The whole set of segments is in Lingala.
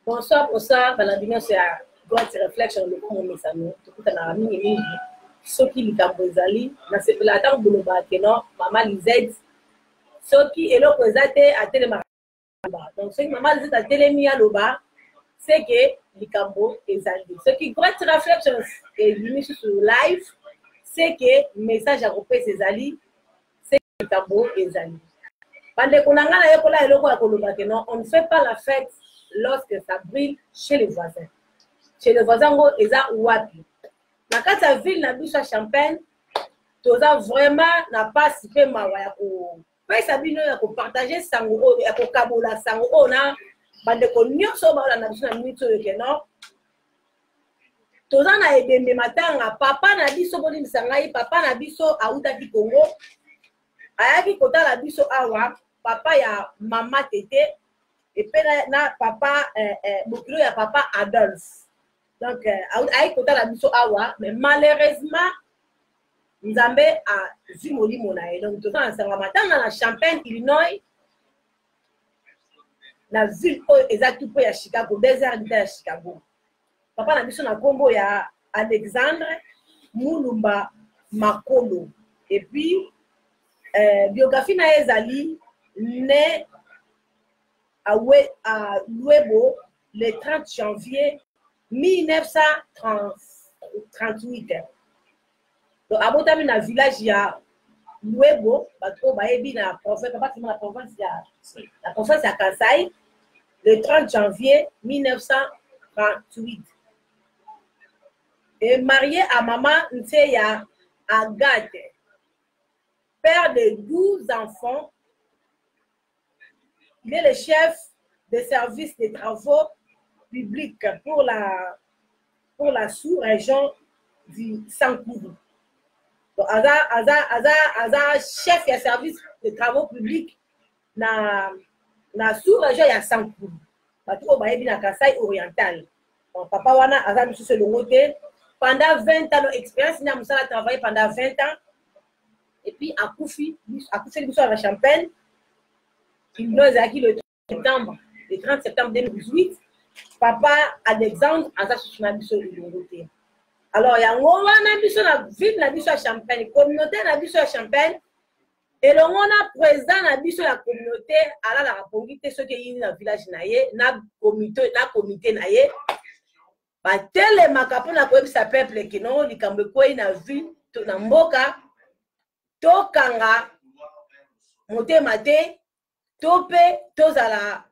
Bonsoir, bonsoir. Valentin, c'est à God's Reflection. Le coup, mon ami, tout à la minute. Ceux qui lisent Zali, dans la table de l'Oba, Maman Lisette, ceux qui est là, présenté à Téléma. Donc, ceux qui Maman Lisette à Télémia Loba, c'est que les Cambo est Zali. Ceux qui God's Reflection est venu sur live, c'est que le message à couper c'est Zali, c'est que les Cambo est Zali. On ne fait pas la fête lorsque ça brille chez les voisins. Chez les voisins, ils ont wapi. Dans la ville, na biso Champagne, tous vraiment n'a pas participé à partager sango, à kabola sango, na bande konyo so ba na biso na minute que non. Tous na ebembe matanga, papa na biso boni sangai, papa na biso auta ki Congo. Ayaki kota la biso awa. Papa ya maman Tété et puis na papa bokilo ya papa Adolphe. Donc aïe kota la biso awa mais malheureusement Nzambe a zimoli monae. Donc tout ça en matanga na Champagne Illinois na ville exactement pour ya Chicago, désert de Chicago. Papa na biso na kombo ya Alexandre Mulumba Makolo et puis biographie na ezali né à Luebo le 30 janvier 1938. Donc, à Botami, dans le village, il y a Luebo, la province à Kansai, le 30 janvier 1938. Et marié à maman Nseya Agathe, père de 12 enfants. Il est le chef de service des travaux publics pour la sous-région du Sankourou. Donc, Aza chef de service de travaux publics dans la sous-région de Sankourou. Parce que Bayebi na Kasaï oriental. Donc, papa wana Aza monsieur se le côté pendant 20 ans d'expérience, il a travaillé pendant 20 ans. Et puis à Koufi à la Champagne. Il nous a acquis le 30 septembre 2018. Papa Alexandre a sa alors, il y a un ville à Champagne, communauté à Champagne, et le monde président de la communauté à la communauté, ceux qui sont dans le village, na comité, tel makapo na ko sa peuple qui non, li kambeko na ville, na mboka, to kanga, motema te. Tope tozala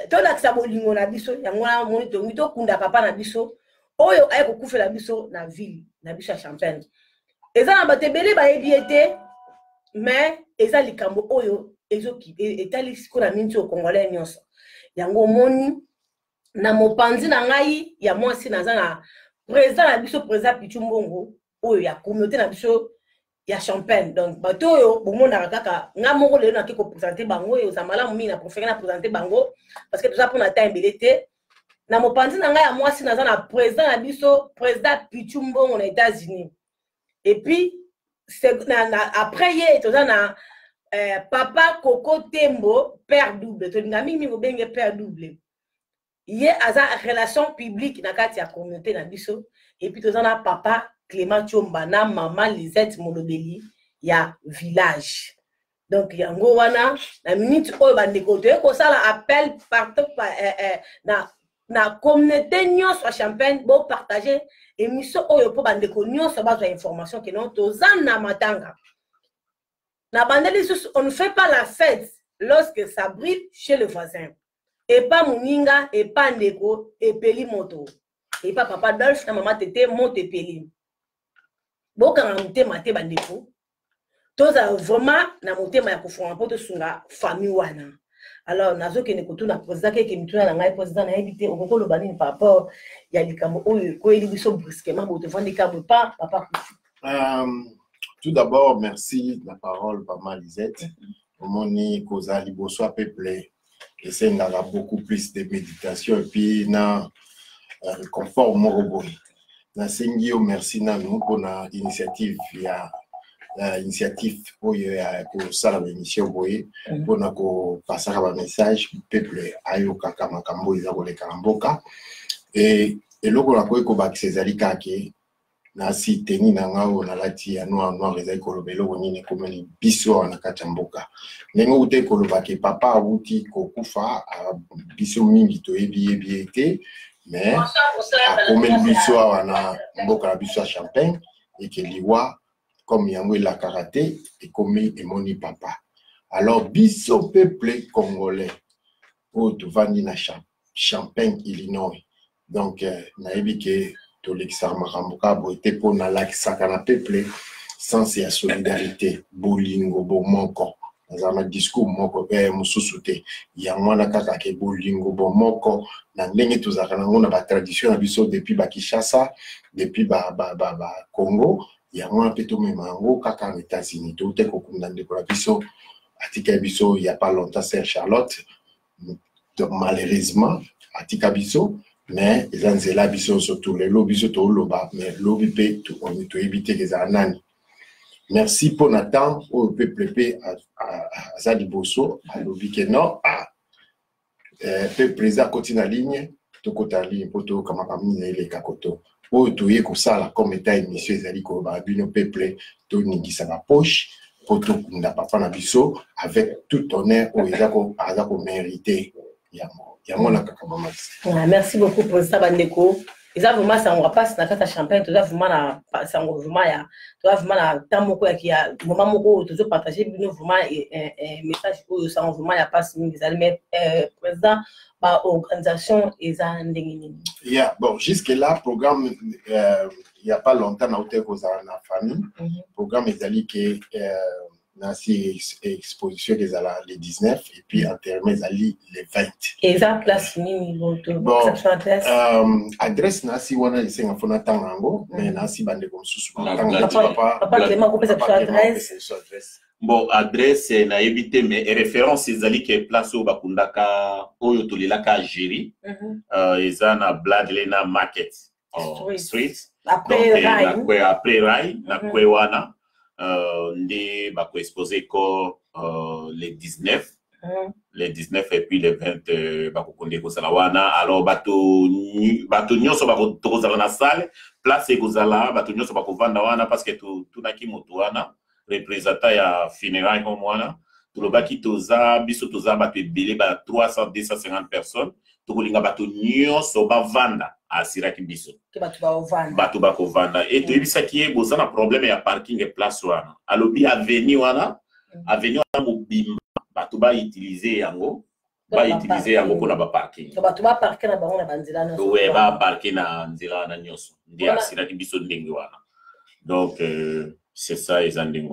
tolakisa bolingo na biso yango wana moni tongi tokunda papa na biso oyo aye kokufela biso na ville na biso ya Champagne eza na bato ebele bayebi ete mais eza likambo oyo etali siko na minti okongolais nyonso yango moni na mopanzi na ngai ya mwasi naza na président na biso président Pichu Mbongo oyo ya communauté na biso ya Champagne. Donc bato yo bomona kaka nga moko lelo na ko présenter bango yo za malamu mi na préférer na présenter bango parce que tout ça pour na time belete na mopanzi na nga ya mwasi naza na président na biso président Pichu Mbongo na États-Unis. Et puis après ye to na papa Coco Tembo père double to nga mingi bobenge père double. Ye aza relation publique na kati ya communauté na biso et puis to na papa Clément Chomba na maman Lisette Molobeli ya village. Donc yango wana na minute oyo bandeko to ko sala appel partout na communauté nyonso à Champagne bo partager émission oyo po bandeko nyonso ba information que non to na matanga. Na bandeli on ne fait pas la fête lorsque ça brille chez le voisin. Et pas Muninga et pas Ndeko et Peli Moto. Et pas papa Dolph na maman Tété monte Peli. Boka na mutema te bandeko toza vraiment na mutema ya kufuna poto sunga famille wana alors nazo ke nekotu na président ke mituna na ngai président na éviter okokolo banini par rapport ya likambo oyo ko eli biso brusquement bo te vendre kabo pas papa. Tout d'abord merci la parole maman Lisette omoni koza liboso a peuple et c'est na beaucoup plus de méditation et puis na confort moroboy. Nasengio merci na nous pour la initiative ya initiative pour ça la émission pour passer un message peuple ayoka kamakambo izako le kamboka et loko la ko ba César Kake na si teni na ngao na lati ya noir ezali kolobelo bonini komeni biso na katamboka nengo ute koloba ke papa abuti kokufa biso mingi to ebi ete mais komeni biso wana mboka na biso champagne et que liwa comme yango la karaté et comme emoni papa alors biso peuple congolais o to vandi na Champagne Illinois donc na ebike to l'exarma ramboka boité pour na laksaka na peuple sans la solidarité bolingo bomoko dans un discours moko mususute ya mwana kaka ke bolingo bomoko na ndenge tozaka nango na ba tradition na biso depuis ba Kinshasa depuis ba Congo ya mwana pe to memango kaka aux États-Unis to te kokunda ndeko la biso atika biso il y a pas longtemps c'est Charlotte malheureusement atika biso mais ils ont zéla biso surtout les lobbies surtout loba mais lobby pe to on to éviter les anani merci pour Nathan au peuple à Zadi Bosso à lobby que non peuple président continue la ligne to kota ligne pour to kama kamine les kakoto pour to yé ko sala comme état émission ezali ko ba bino peuple to ningisa ba poche pour to kunda papa na biso avec tout honneur au ezako mérité merci beaucoup pour ça Bandeko. Et ça vraiment ça on va passer dans la Champagne, tout ça vraiment ça on vraiment na tamoko qui a moment moko toujours partager bino vraiment un message ça on vraiment y a pas signé des allemets président par organisation et ça ndengini. Yeah, bon jusque là programme il y a pas longtemps na hôtel ko za na famille programme ezali que Nancy exposition des les 19 et puis enterrement les 20. Et ça place ni bon adresse Nancy wana isenga fona tangango mais Nancy bande comme sous papa Clément couper cette adresse. Bon adresse na éviter mais référence ezali que place au bakundaka oyo tolelaka Géry eza na Bladlena Market street après rail na kwe wana ndé bako exposé ko les 19 et puis les 20 bako konde ko sala wana alors bato nyonso bako tokozala na salle place ekozala bato nyonso bako vanda wana parce que tunaki moto wana représentant ya funérailles comme wana tulobaki toza biso toza bato ebele ba 300-250 personnes tokolinga bato nyonso bavanda asiraki biso bato bako vanda et toyebisaki ye boza na problème ya parking et place wana alobi avenue wana mobimba bato bautiliser yango mpona baparking bato baparke na bango na banzela nyonso we baparke na nzela na nyonso nde asiraki biso ndenge wana donc c'est ça eza ndenge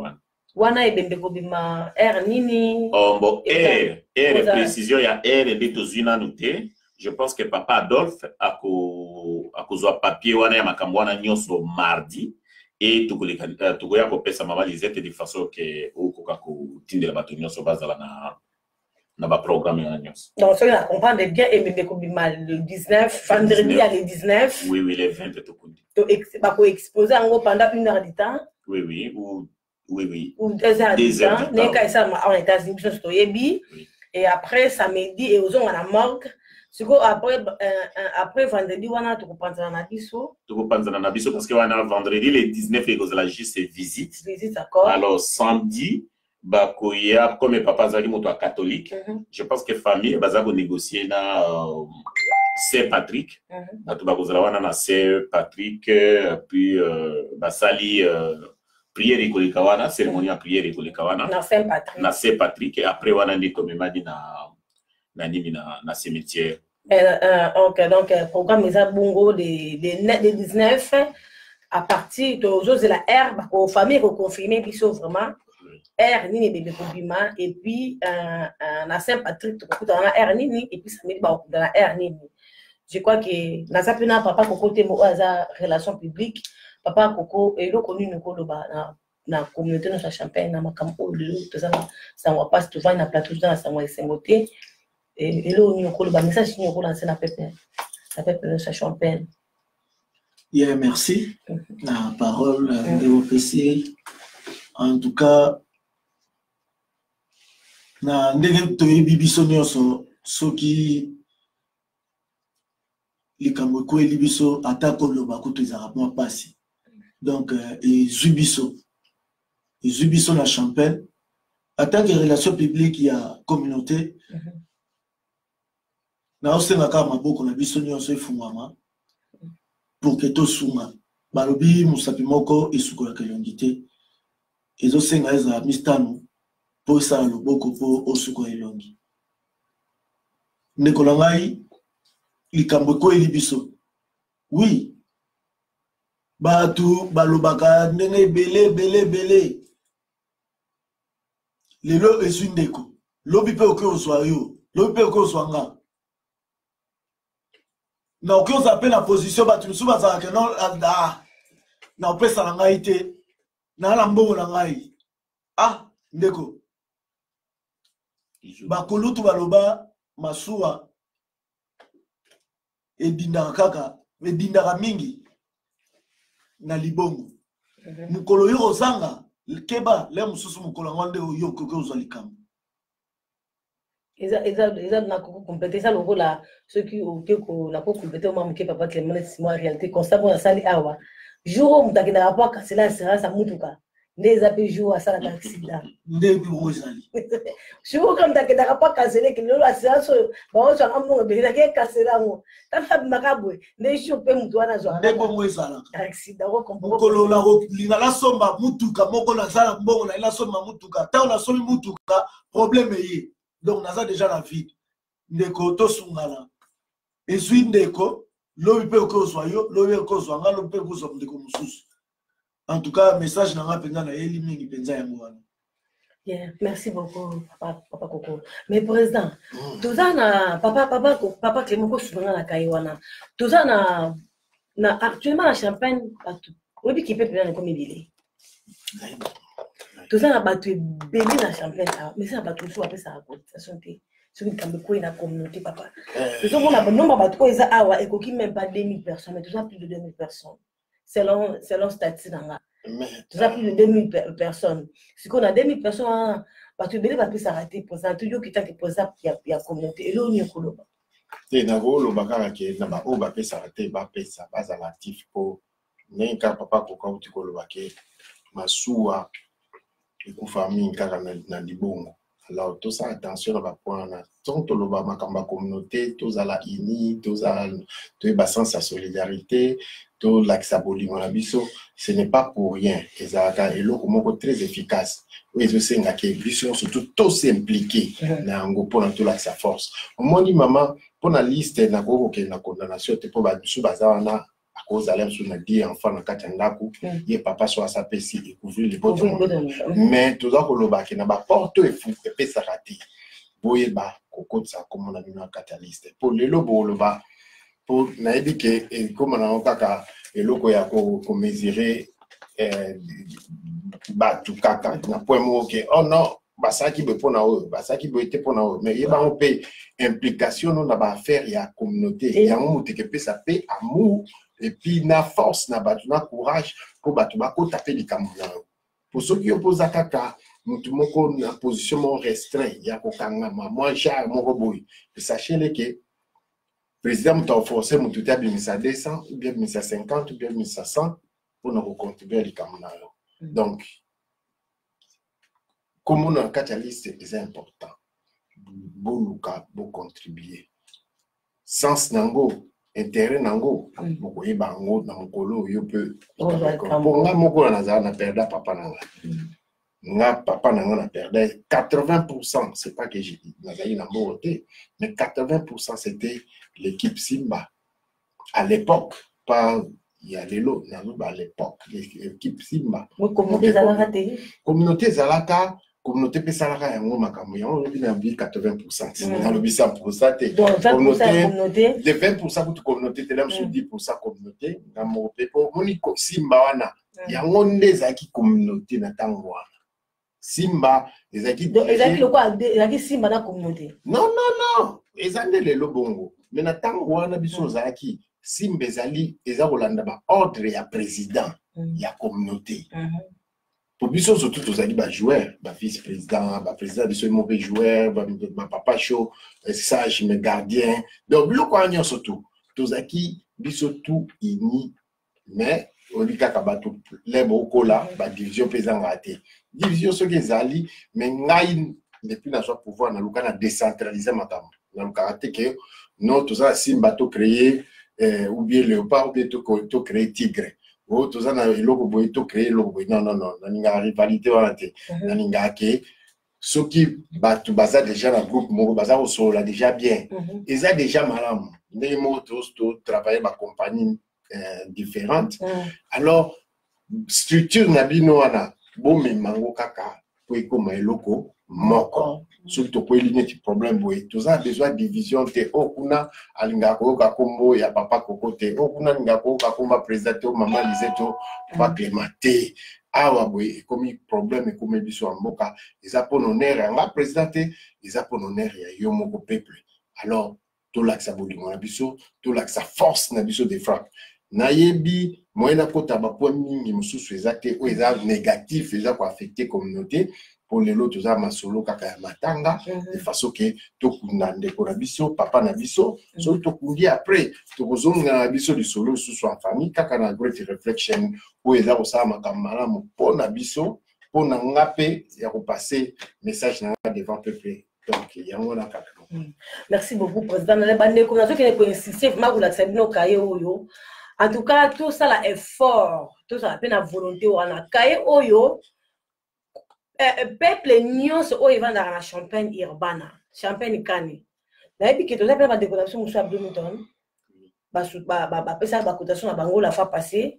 wana ebembe kobima air nini bon air précision ya air nde tozwi nanu te. Je pense que papa Adolphe a causé papier wana ya makambo wana nyonso mardi et tukoya ko pesa mama Lisette de façon que okoka ko tindela bato nyonso bazala na ba programme ya nyonso. Donc ça on comprend bien et bébé ko bima le 19 vendredi à le 19. Oui les 20 to kundi. To ba ko exposer ngo pendant 1 heure de temps. Oui ou 2 heures de temps. Neka ça en États-Unis to yebi et après samedi et aux on à la morgue. Après vendredi, on a tout reprendre na biso. Tout reprendre na biso parce que on a vendredi les 19 et la juste visite. Visite d'accord. Alors samedi, bakoya comme papa zali moto catholique. Je pense que famille bazako négocier na Saint-Patrick. Bato bakozala wana na Saint-Patrick puis basali prière écolique wana cérémonie à prière écolique wana na Saint-Patrick et après wana ndi komemadi na cimetière. Donc programme les bongo des 19 à partir de la herbe aux familles reconfirmées qui sont vraiment air nini bébé kobima et puis na Saint-Patrick tout dans la air nini et puis ça met dans la air nini. Je crois que na sapena papa koko te mo aza relation publique papa koko et le connu nous koloba na communauté de Champagne na makambo de tout ça ça on va pas se voir na plateau dans ça moi sengoté et là on nous koloba message nous lancer na peuple de Champagne. Yeah, merci. La parole de l'officier En tout cas, na ndenge toyebi biso nyonso soki likambo ekweli biso ata koloba kutu ezalaka mwa pasi. Donc ezwi biso na Champagne en tant que relation publique ya communauté na osenga kaka maboko na biso nyonso efungwama pour que tosunga balobi mosapi moko esukolaka elongi te ezosenga ezala mistano mpo esala loboko mpo osukola elongi. Ndeko na ngai likambo ekweli biso oui bato balobaka ndenge ebele lelo ezwi ndeko lobi mpe oke ozwa yo lobi mpe oke ozwa nga na oke ozala mpe na position bato mosusu bazalaka na opesa na ngai te na mbongo na ngai ndeko bakolutu baloba masuwa edindaka mingi na libongo mukolo yo ozanga keba le mususu mukolo ngande yo koke ozwa likambo eza na complète ça lokola ceux qui ont la complète au même que papa Clément c'est moi réalité constat pour la salle awa jour mutaki na rapport ka cela sera sa mutuka ndeza pe jour à ça la accident ndebi ozali jour comme mutaki na rapport ka cela que lolo assurance ba ozo amongo be na ke ka cela ngo tafa makabwe ne jour pe mutu wana zo ndebo mwezala accident ko mukolo la linga la somba mutuka moko na sala mbongo na la somba mutuka ta na somi mutuka problème est donc naza déjà la vie ndeko to sungala ezwi ndeko lobi pe ko soyo lobi ko so nga lobi pe ko so ndeko mususu. En tout cas message na nga penza na yeli mingi penza yango wana. Yeah, merci beaucoup papa Coco. Mais président tozana papa Clément ko sunga na kaiwana tozana na actuellement la Champagne bato obi ki pe pena comme bilé tozana bato ebele na Champagne mais ça bato so apesa la cotisation te sur une kambe ko na communauté papa nous on a bon nombre bato ko eza awa ekoki même pas 2000 personnes mais tozana plus de 2000 personnes selon statistique nga tozana plus de 2000 personnes si qu'on a 2000 personnes bato ebele bapesa raté pour ça toujours qui tant que pour ça ya communauté elo ni koloba te na rolo bakara ke na ba o bapesa raté bapesa bazala actif po nenka papa koka uti koloba ke masuwa ekufa mingi kaka na libongo. Alors tout ça attention à ba point na tonto loba makamba communauté tozala ini tozala to ba sens sa solidarité to l'accès bolingo na biso ce n'est pas pour rien ezaka eloko moko très efficace oui je sais que biso surtout tous impliqués na ngo pour tout l'accès force on dit maman pour la liste na ko ke na condamnation te pour ba biso bazana à cause d'aller sur na dit enfant na katandaku ye papa soit sa pesi découvrir les potes mais tout ça ko loba ke na ba porte et fou et pesa raté boye ba kokotsa comme on a mis na catalyste pour le lobo loba pour na dit que comme on a kaka eloko ya ko mesurer ba tu kaka na point mo ke oh non basaki be pona o basaki be te pona o mais yeba on paye implication no na ba affaire ya communauté ya mo te ke pesa pe amour et puis na force na batu na courage pour batu ba ko taper likambo pour ceux qui opposent à kaka mutu moko na position mon restreint ya ko kanga moi cher mon boy sachez le que président m'a forcé mon tout à 200 ou bien 50 ou bien 100 pour nous contribuer les camarades. Donc comme on a un catalyste c'est important bon contribuer sens nango intérêt nango beaucoup y bango na mokolo yo peut pour nga moko na za na perda papa nanga nga papa nanga na perda 80% c'est pas que j'ai nazali na moroté mais 80% c'était l'équipe Simba à l'époque pas il y a les lots à l'époque l'équipe Simba communauté zalaka communauté pesalaka yango makambo yango lobi na bi 80% na lobi 100% communauté de 20% de communauté te sur 10% communauté na mo pepo moniko Simba wana yango ndezaki communauté na tango wana Simba ezaki ezaki Simba na communauté non ezande lelo bongo mais na tango wana biso zaki Simba ezali eza kolanda ba ordre ya président ya communauté Pour biso surtout tozali ba joueur, ba vice-président, ba président biso mauvais joueur, ba papa chaud, sage mais gardien. Donc biloko anyo surtout tozaki biso tout ini mais olika kabato lebo kola ba division pesant raté. Division ce que zali mais ngai depuis na soit pouvoir na luka na décentraliser matam. Na luka raté que non toza simba to créer ou bien léopard ou bien to créer tigre. Oh, tout ça, il faut créer non, il y a rivalité. Il y a ceux qui battent déjà dans le groupe, ils déjà bien. Ils ont déjà malade. Ils ont travaillé dans des compagnies différentes. Alors, structure nabino ana bon mais mango kaka pour comme eloko moko. Surtout pour éliminer le problème, tout ça besoin de division. Oh, kuna alingako kakombo ya papa kokote. Oh, kuna alingako kakomba président maman liseto pas clématé. Ah ouais, comme problème comme biso amboka, ils a pour honneur nga présidente, ils a pour honneur ya yo moko peuple. Alors, tout l'axe bolingo na biso, tout l'axe force na biso de frappe. Nayebi moyena kota ba point mingi mususu ezate o eza négatif, eza ko affecter communauté. Pour les autres, ça ma solo kaka matanga de façon que to kunda ndeko na biso papa na biso so to kundi après to kozonga na biso du solo sous en famille kaka na great reflection où eza ko sa makamala mo pona biso pona ngape ya ko passer message na devant peuple. Donc yango na kaka. Merci beaucoup président na bande ko na zo ke ko insister ma ko la tsabino kaye oyo. En tout cas tout ça là effort, tout ça la peine à volonté wana kaye oyo. Peuple nyonso oyo evanda na Champagne urbana Champagne kani na yebi ke toza pe ba décoration musu à Bloomington ba pesa ba cotation na bango la fois passée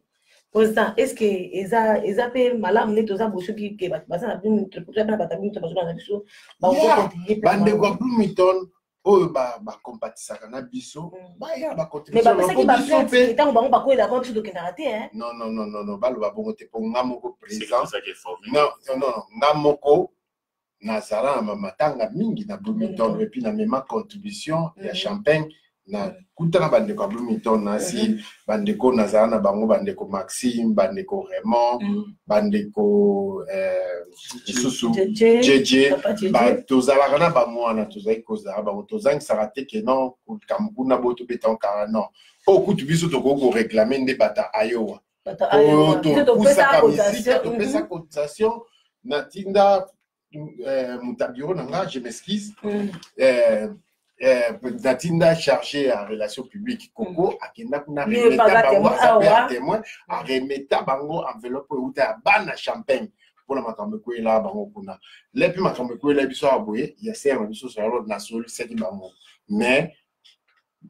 président est-ce que eza pe malam ne toza boso ki ke ba na Bloomington pour na ba Bloomington ba na biso ba continuer bande ko Bloomington oyo ba compatisaka na biso ba ya ba continuer mais ba pesa ki ba plainte tant bango ba ko ela ba biso de kenarate hein non balo ba bongo te po ngamoko président non ngamoko nazara matanga mingi na Bloomington et puis na même contribution ya Champagne na kutana bande ko Bloomington na si bande ko nazara na bango bande ko Maxime bande ko Raymond bande ko Susu JJ ba tozala na ba mwana tozai kozala ba tozangi sarate ke non kamkuna boto beton car non au coup biso to ko réclamer nde bata ayowa to pesa cotisation na tinda mutabiro nanga je m'excuse Natinda chargé en relations publiques Coco akenda kuna remeta témoin a remeta bango enveloppe uta bana Champagne pour la makambe ko ela bango kuna lepi makambe ko ela biso aboye ya serre biso sur l'autre national c'est bango mais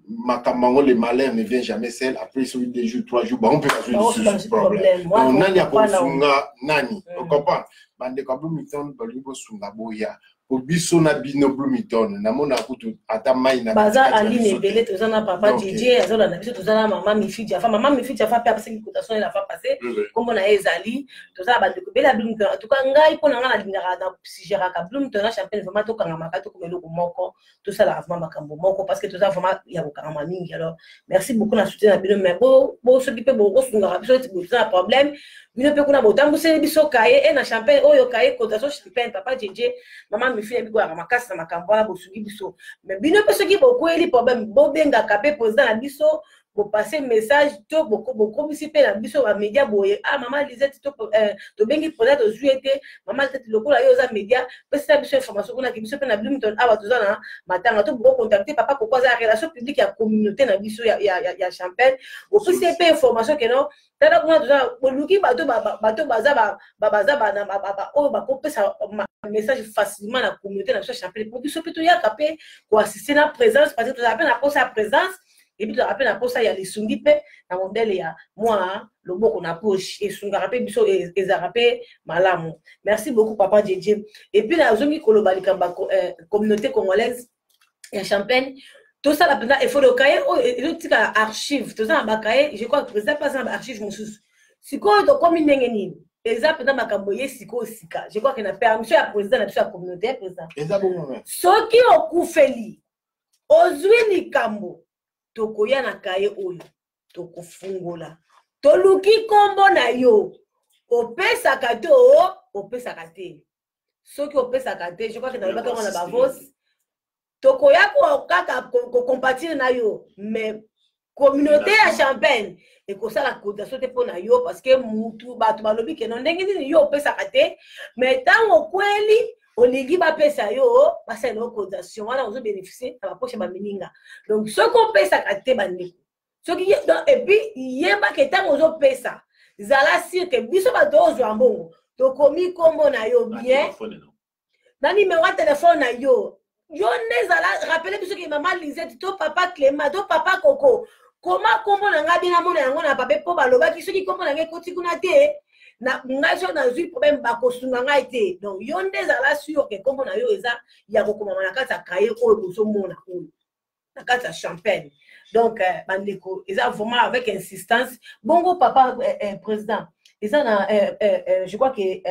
makambango les malins ne vient jamais seul après celui des jours 3 jours on peut résoudre ce problème on a sunga nani on comprend bande ko Bloomington balingo sunga boya obiso na bino Bloomington na mona kutu ata mai na baza aline belé tozana papa DJ azola na biso tozana mama mifiji afa mama mifiji afa pe apesi cotation la fa passer comme na ezali tozana bande ko bela Bloomington en tout cas ngai pona nga na lingara na sigera ka Bloomington na Champagne vraiment to kanga makato ko meloko moko to sala vraiment makambo moko parce que tozana vraiment ya ko kanga mingi alors merci beaucoup na soutien na bino mais bo so ki pe bo ko sunga biso tozana problème bino pe kuna botambo se biso kaye e na Champagne oyo kaye cotation Champagne papa DJ mama mi fille biko makasi na makambo na bosungi biso mais bino pe soki boko eli problème bo benga kapé président na biso bo passer message to boko komisipe na biso ba média boye maman Lisette to bengi président to zuete maman Lisette lokola yo za média pe ça biso information kuna ki biso pe na Bloomington tozana matanga to boko contacter papa ko za relation publique ya communauté na biso ya Champagne bo pe pe information que non tala kuna tozana boluki bato baza na o ba ko pesa message facilement na communauté na Champagne pour biso pe to ya kapé ko assister na présence parce que to appelle na sa présence et puis tu rappelles la poste ya les sungi pe na modèle ya moi le boko na poche et sunga rappel biso et rappel malamu merci beaucoup papa DJ et puis la zongi kolobali kamba communauté congolaise et Champagne tout ça la pendant il faut le cahier et tout ça archive tout ça ba cahier je crois que président passe en archive mususu siko to comme nini exemple dans makambo yesiko sika je crois que na permission ya président na biso ya communauté président soki okufeli ozwi likambo tokoya na kaye oyo tokofungola toluki kombo na yo opesaka te opesaka te soki opesaka te je crois que nalobaka ngo na bavosi tokoya kaka kocompatire na yo mais communauté ya Champagne ekosala cotisation te mpo na yo parce que mutu bato balobi ke non ndenge nini yo opesaka te mais ntango okweli olingi bapesa yo basala yo cotisation wana ozobénéficie na bapoche bamininga donc soki opesaka te bandeko soki epuis yebaka ntango ozopesa zala sire ke biso bato ozwa mbongo tokomi nkombo na yo bien na numéro ya telefone na yo nde ezala rappele biso ke mama Lisette to papa Clément to papa Coco koma nkombo na ngai bina mona yango na pape mpo balobaki soki nkombo na ngai ekoti kuna te na ngai soki nazwi problème bakosunga ngai te donc yo nde ezala sur ke nkombo na yo eza ya kokomama na kati ya kaye oyo bozomona oyo na kati ya Champagne donc bandeko eza vraiment avec insistance bongo papa président eza na je crois que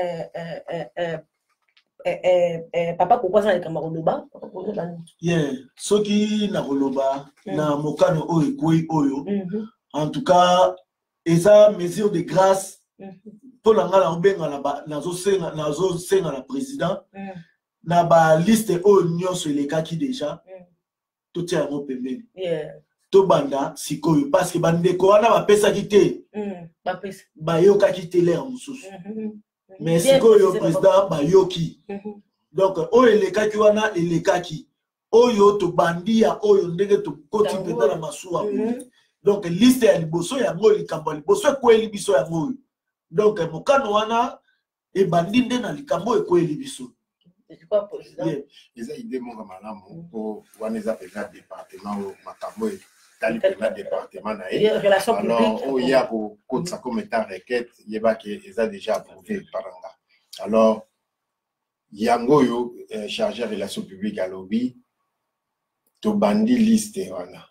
papa Coco aza na likambo koloba soki na koloba na mokano oyo ekwei oyo en tout cas eza mesure de grâce mpo na ngai nakobenga nazosenga na président na baliste oyo nyonso elekaki déjà totia yango pembeni tobanda sikoyo parce que bandeko wana bapesaki te bayokaki te lere mosusu mais sikoyo président bayoki donc oyo elekaki wana elekaki oyo tobandi ya oyo ndenge tokoti mpenda na masuwa donc liste ya liboso yango likambo ya liboso ekweli biso yango oyo donc mokano wana ebandi nde na likambo ekweli biso eza ide monga malamu mpo wana eza pena département oyo makambo etali pena département na ye alors oyo ya kokotisa comme état requête yebaki eza déjà approuvé paranga alors yango oyo chargé ya relation publique alobi tobandi liste wana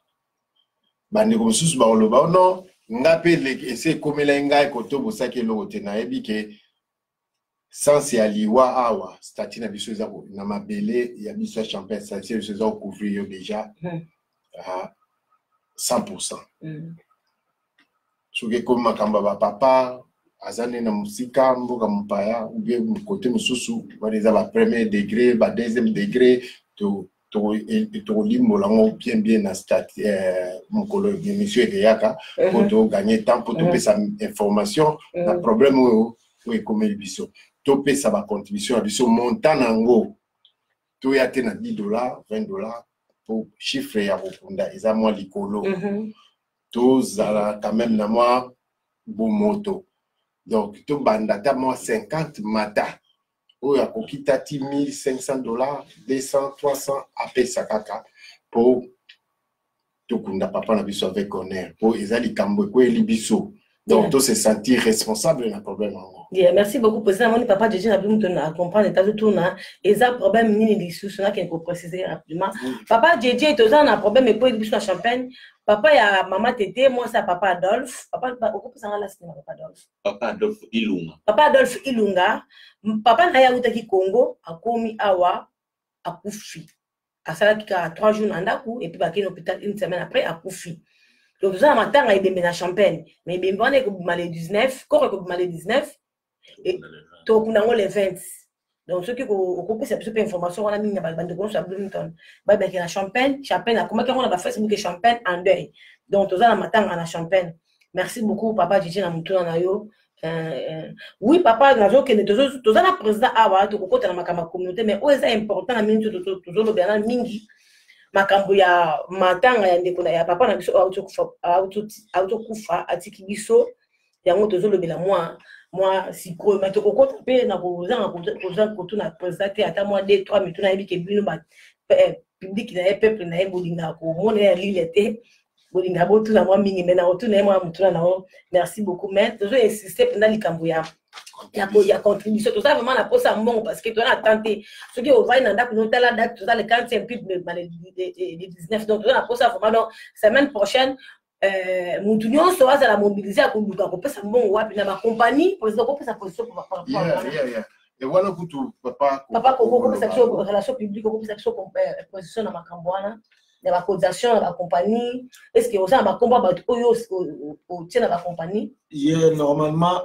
bandeko mosusu bakoloba non nga mpe ese ekomela ngai kotobosaki eloko te nayebi ke sanse ya liwa awa stati na biso eza na mabele ya biso ya Champagne stati ya biso eza kocouvrir yo déjà à 100%. Soki ekomi makambo ya bapapa aza nde na mosika mboka mopaya ubie kote mosusu wana eza bapremier degré badeuxième degré tokolimbola yango bien na stati mokolo émission ekeyaka mpo toganye temps mpo topesa information na problème oyo ekomeli biso topesa bacontribution ya biso montant nango toya te na $10 $20 pour chiffre ya kokunda eza mwa likolo tozala quand même na mwa bomoto donc tobanda ta mwa 50 mata oyo akokita ti $1500 $200 $300 apesa kaka po tokunda papa na biso avec honneur po eza likambo ekweli biso donc to se sentir responsable na problème ango. Merci beaucoup président moni papa Djedje na bimu tona comprendre état tout na eza problème nini lisusu na ko préciser rapidement papa Djedje toza na problème ekweli biso na Champagne papa ya mama Tété moi ça papa Adolphe papa okopesa ngala sina papa Adolphe Ilunga papa na ya utaki Congo akomi awa akufi asalaki ka 3 jours na ndaku et puis bakini hôpital une semaine après akufi. Donc, nous avons matin à Ibembe na Champagne. Mais Ibembe, on est comme le 19, quand on est le 19, et donc on a le 20. Donc, ceux qui ont cette information, on a mis dans la bande de gauche à Bloomington. Bah, ben, la Champagne, Champagne, comment on a fait Facebook Champagne en deuil. Donc, nous avons matin à la Champagne. Merci beaucoup, papa Djedje na mutu na yo. Oui, papa, nous avons le président Awa, tu as ma communauté, mais c'est important, la minute, tu as le mingi. Makambo ya matanga ya ndeko na ya papa na biso autokufa atiki biso yango tozolobela moi siko mais tokokota pe na kozanga kotuna président ata moi 2-3 minutes na yebi ke bino ba public na peuple na bolinga ko mona ya lile te bolinga botu na moi mingi mais na otuna moi mutuna na merci beaucoup mais tozo insister pendant likambo ya contribution tout ça vraiment la pose à mon parce que tu as tenté ce qui au va dans date nous la date tout ça le 45 puis le 19 donc la pose vraiment semaine prochaine Moutounion sera à la mobiliser à Koulouka pour passer mon wapi na ma compagnie pour ça sa position pour et voilà pour tout papa Coco pour sa relation publique pour sa position dans ma cambouana de la cotisation de la compagnie est-ce que aussi à ma combat au tient dans la compagnie normalement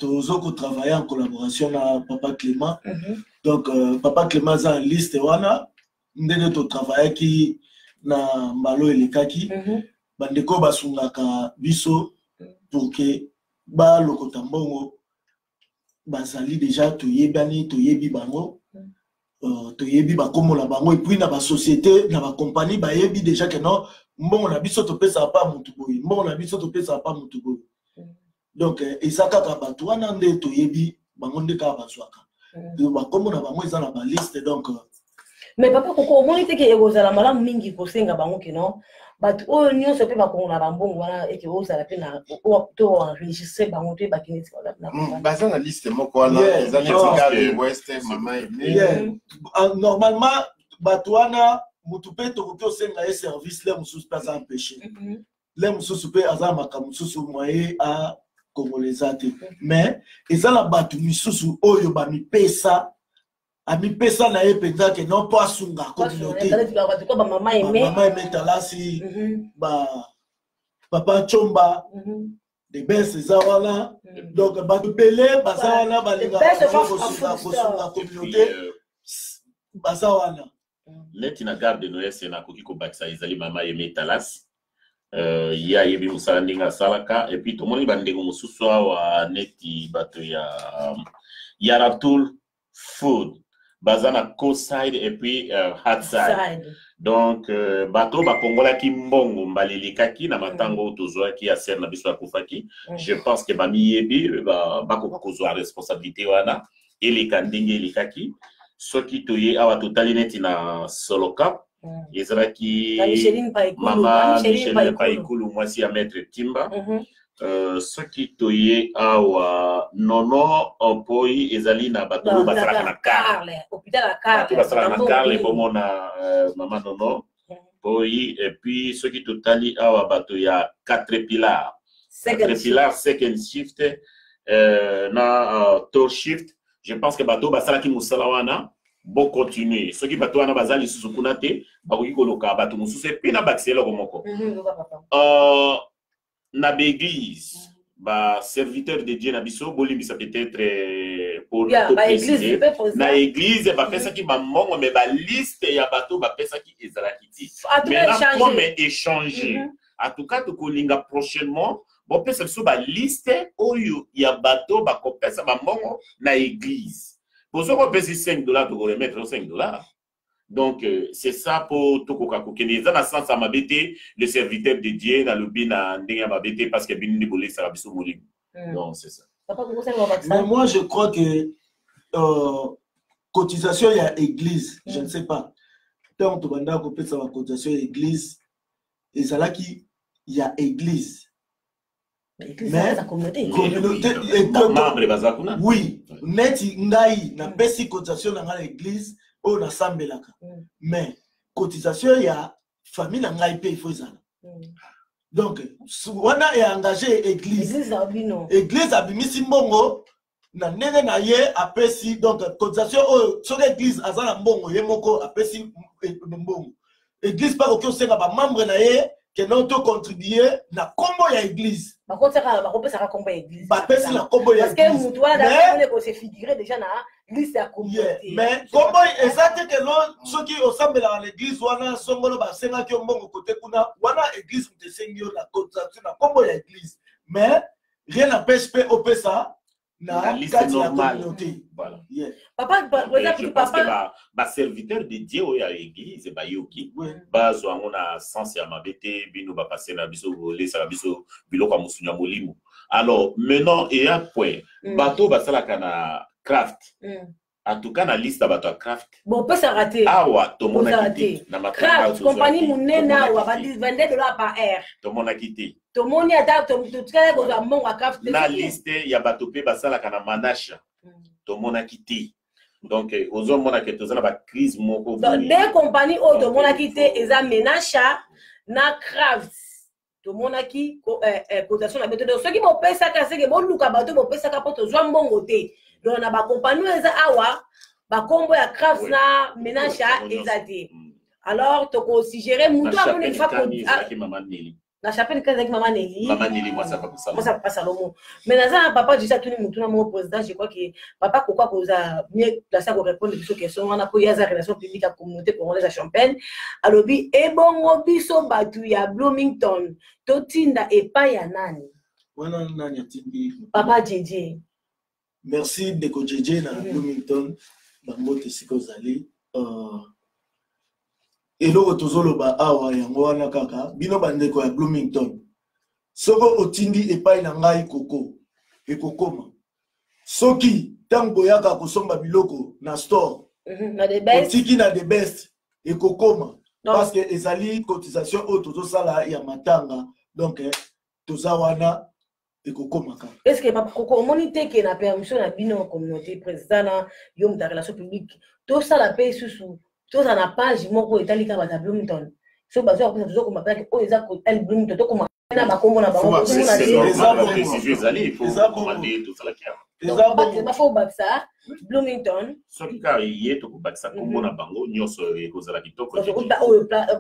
Tozo travailler en collaboration avec Papa Clément. Donc, Papa Clément a une liste wana. Ndenge to travailler qui na malo elekaki. Bandeko basungaka biso pour que ba lokota mbongo bazali déjà toyebani toyebi bango. Toyebi bakomo la bango et puis na ba société na ba compagnie bayebi déjà que non mbongo na biso to pesa pas mutu boyi. Mbongo na biso to pesa pas mutu boyi. Donc, ezaka kabatu wana nde toyebi bango nde ka bazwaka. Bakomo na bango eza na ba liste donc. Mais papa koko omoni te ke ekozala malamu mingi kosenga bango ke non. But oyo nyonso pe bakongo na bambongo wana eke ozala pe na to enregistrer bango te bakineti na. Baza na liste moko wana eza neti West mama eme. Normalement batu wana mutu pe to ko senga e service le mususu pas empêcher. Le mususu pe aza maka mususu moye a congolais. Mais eza la batu misusu oyo ba mi pesa ami pesa na ye penza ke non pas sunga communauté ba mama aimé talasi ba papa chomba de bes ezawala donc batu belé bazawala balinga sunga communauté bazawala neti na garde no ese na koki ko bakisa izali mama aimé talasi ya yebi musala ndinga salaka et puis tomoni bandeko mususu wa neti bato ya Ratul Food bazana co-side et puis hard side. Donc bato bakongola ki mbongo mbalilikaki na matango tozwa ki aser na biso akufaki. Je pense que bami yebi bako kozwa responsabilité wana elika ndinge elikaki soki toye awa totali neti na Solocap. Ezalaki mama Micheline Paikulu mwasi ya maître Timba. Soki toye awa nono opoi ezali na bato basala na Carle hôpital à Carle bato basala na Carle bomona mama nono poi et puis soki totali awa bato ya Caterpillar second shift na third shift. Je pense que bato basala ki musala wana bon continuer ce qui bato wana bazali susukuna te bakoki koloka bato mususu epi na bakisela komoko na l'église ba serviteur de Dieu na biso bolimbisa peut-être pour préciser na église ba pesa ki ba mbongo mais ba liste ya bato ba pesa ki ezalaki ti mais na comme échanger en tout cas to kolinga prochainement bon pesa biso ba liste oyo ya bato ba kopesa ba mbongo na église. Pour ce qu'on paye $5, tu vas remettre $5. Donc, c'est ça pour tout le dans le sens à m'habiter, le serviteur de Dieu, dans le bin à m'habiter parce que bin n'est ça va bisou mourir. Donc, c'est ça. Mais moi, je crois que cotisation, il y a église, je ne sais pas. Tant que tu vas couper sa cotisation église, et ça là qui il y a église. Mais communauté oui neti ngai na pesi cotisation na l'église ou na sambelaka mais cotisation ya famille na ngai pe il faut ça donc wana est engagé église abimisi mbongo na ndenge na ye apesi donc cotisation o sur l'église azala mbongo ye moko apesi mbongo église pas aucun senga ba membre na ye que non to contribuer na combo ya église bakopesa kombo ya église bapesi na kombo ya parce que mutu wana ko se figurer déjà na liste ya communauté mais kombo ezate que non soki osambela na l'église wana songolo basenga ki mbongo côté kuna wana église mutesengi na cotisation na kombo ya église mais rien n'empêche pe opesa na liste normale. Voilà. Papa, je pense que ma serviteur de Dieu à l'église, bah yoki, bah on a sens à ma bête, bino ba passer na biso volé, ça biso bilo kwa musunya molimo. Alors maintenant et un point, bateau basala kana craft. En tout cas, na liste bateau craft. Bon, peut s'arrêter. Ah ouais, tout le monde a quitté. Craft, compagnie munena, va $20 par heure. Tout le monde a quitté. Tout le monde a craft. Na liste, il y a bateau pe basala kana manasha. Tout le monde a quitté. Donc, aux hommes, on a quelque chose dans la crise. Donc, des compagnies où tout le monde a quitté, ils ont menacha na craft. Tout le monde a quitté, cotation. Donc, ceux qui m'ont payé ça, c'est que bon, nous, bateau, m'ont payé ça, pour te jouer bon côté. Donc, on a ba compagnie, ils ont awa, ba combo ya craft na menacha, ils ont dit. Alors, tu peux aussi gérer mon temps, on est pas La chapelle que avec maman Nelly. Maman Nelly, moi ça va pas ça. Moi ça va pas Salomon. Mais là papa déjà tout le monde tout mon président, je crois que papa pourquoi cause a mieux placé pour répondre aux questions on a pour ya relation publique à communauté congolaise à Champagne. Alobi e bongo biso batu ya Bloomington. Totinda e pa ya nani. Wana nani atindi. Papa JJ. Merci Deko JJ na Bloomington. Bango tesiko zali. Eloko tozoloba awa yango wana kaka bino bandeko ya Bloomington soko otindi epai na ngai koko ekokoma soki tango yaka kosomba biloko na store na the best otiki na the best ekokoma parce que ezali cotisation o tozosala ya matanga donc toza wana ekokoma kaka. Est-ce que papa koko monite ke na permission na bino communauté président na yo de relation publique tout ça la paix sous tout ça na page moko etali ka ba Bloomington so bazo ko toujours ko mapaka o eza ko el Bloomington to ko na ba kombo na ba ko na il faut commander tout ça là qui ba fo baksa Bloomington so ki ka yeto ko baksa kombo na bango nyoso ko zala kitoko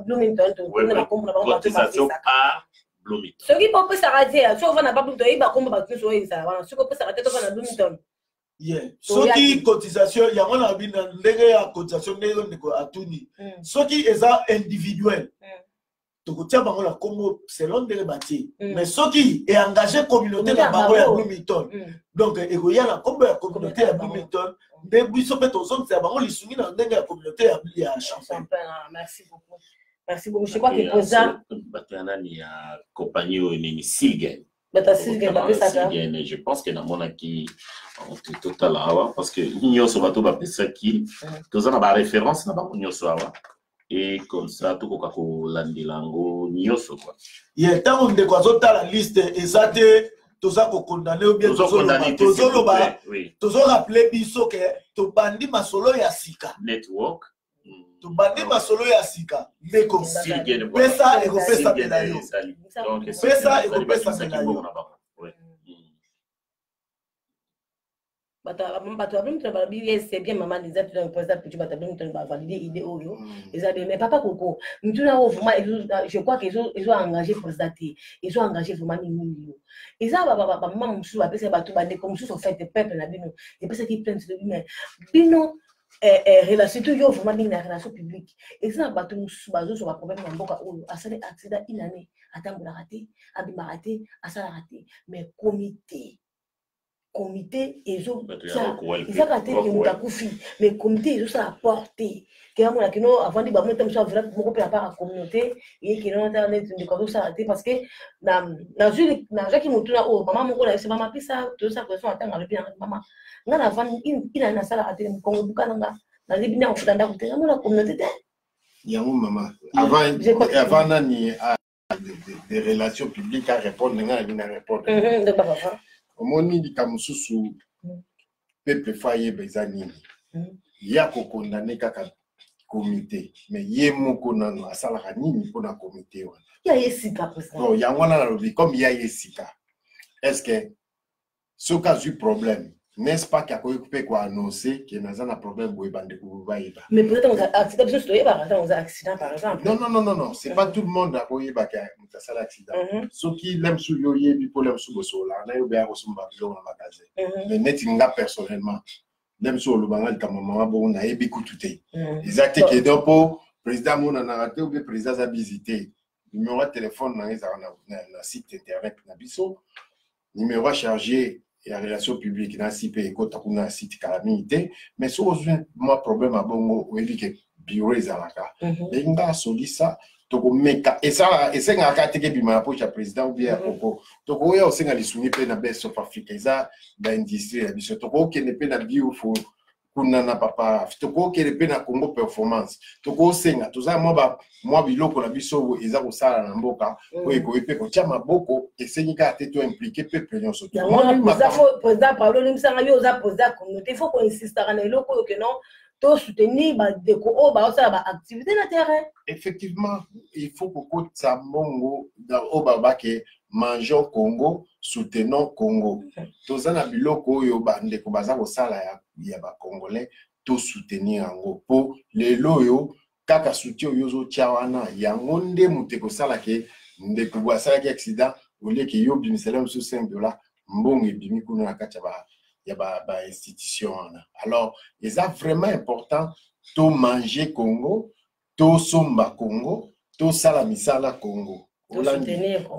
Bloomington to na kombo na ba cotisation par Bloomington so ki po pesa radia so va na ba Bloomington ba kombo ba so eza wana so ko pesa radia to na Bloomington. Yeah. Soki cotisation yango na bina ndenge ya cotisation ndenge ndeko atuni. Soki eza individuel. Tokotia bango la kombo selon ndenge bati. Mais soki e engagé communauté na bango ya Bloomington. Donc ego ya la kombo ya communauté ya Bloomington. Ndenge biso pe tozon c'est bango lisungi na ndenge ya communauté ya Champagne. Merci beaucoup. Merci beaucoup. Je crois que président batana ni ya compagnie ni Silgen. Je pense que dans mon acquis en total parce que nous sommes tous ça qui tous on a la référence na ba nous et comme ça tout ko ko landilango nyoso quoi il tant on de quoi la liste exacte tous ça ko condamner ou bien tous rappeler biso que to bandi masolo ya sika network to bandi masolo ya sika meko pesa ego pesa penayo donc pesa ego pesa penayo c'est bien maman disait tout le président petit bataillon va valider idée oyo mais papa Koko je crois qu'ils ont engagé président ils ont engagé vraiment mingi ils ont maman musu ba pesa ba tout ba comme sous fait peuple na bino et pesa qui plainte de mais bino relation tout yo vraiment na relation publique et ça ba tout bazo sur ba problème na mboka oyo asale accident une année atambola raté abima raté asala raté mais comité ils ont ça ils ont raté que mutakufi mais comité ils ont ça apporté que amona kino avant de ba monter monsieur vrai moko pe à communauté et qui non internet de quoi ça raté parce que na jaki mutuna o maman moko la c'est maman pisa tout ça question attendre le bien maman ngana avant il a na sala raté kongo bukana na libina ofutanda kutera na communauté yango maman avant nani des relations publiques à répondre ngana répondre de papa omoni likamususu peuple faye bezani ya ko condamner kaka comité mais ye moko nano asalaka nini pona comité wana ya yesika président bon yango na lobi comme ya yesika est-ce que ce cas du problème n'est-ce pas qu'il y a peut quoi annoncer qu'il y a un problème pour les mais peut-être on a accident par exemple non c'est pas tout le monde a eu un accident ceux qui l'aiment sous yoye du problème sous le sol on a eu bien reçu un magasin mais netinga personnellement l'aime sur le banal comme maman bon on a eu beaucoup tout ils actent que donc pour président mon a raté ou bien président a visité numéro de téléphone dans le site internet na biso numéro chargé et la relation publique dans CP côté kuna site calamité mais si moi problème à bongo ou que bureau ezalaka benga solisa toko meka et ça ngaka teke bima pocha président ou bien koko toko ya osenga lisuni pe na best of Africa za ba industrie ya biso toko kene pe na biofo kuna na papa toko kene pe na Congo performance toko senga toza moi biloko na biso eza ko sala na mboka ko epe ko tia maboko esenyika te to impliquer peuple nyonso to président Pablo Limsanga yo za président communauté faut qu'on insiste na eloko que non to soutenir ba deko o ba osala ba activité na terrain effectivement il faut que ça mongo da o ba ke mangeons Congo soutenons Congo toza na biloko oyo ba ndeko baza ko sala ya ba congolais to soutenir yango po lelo yo kaka soutien yozo tia wana yango nde muteko sala ke ndeko bwa ça qui accident au lieu que yo bimisalam sur $5 mbongo ebimi kuna na kati ya ba institution. Alors c'est vraiment important to manger Congo, to somba Congo, to sala misala Congo,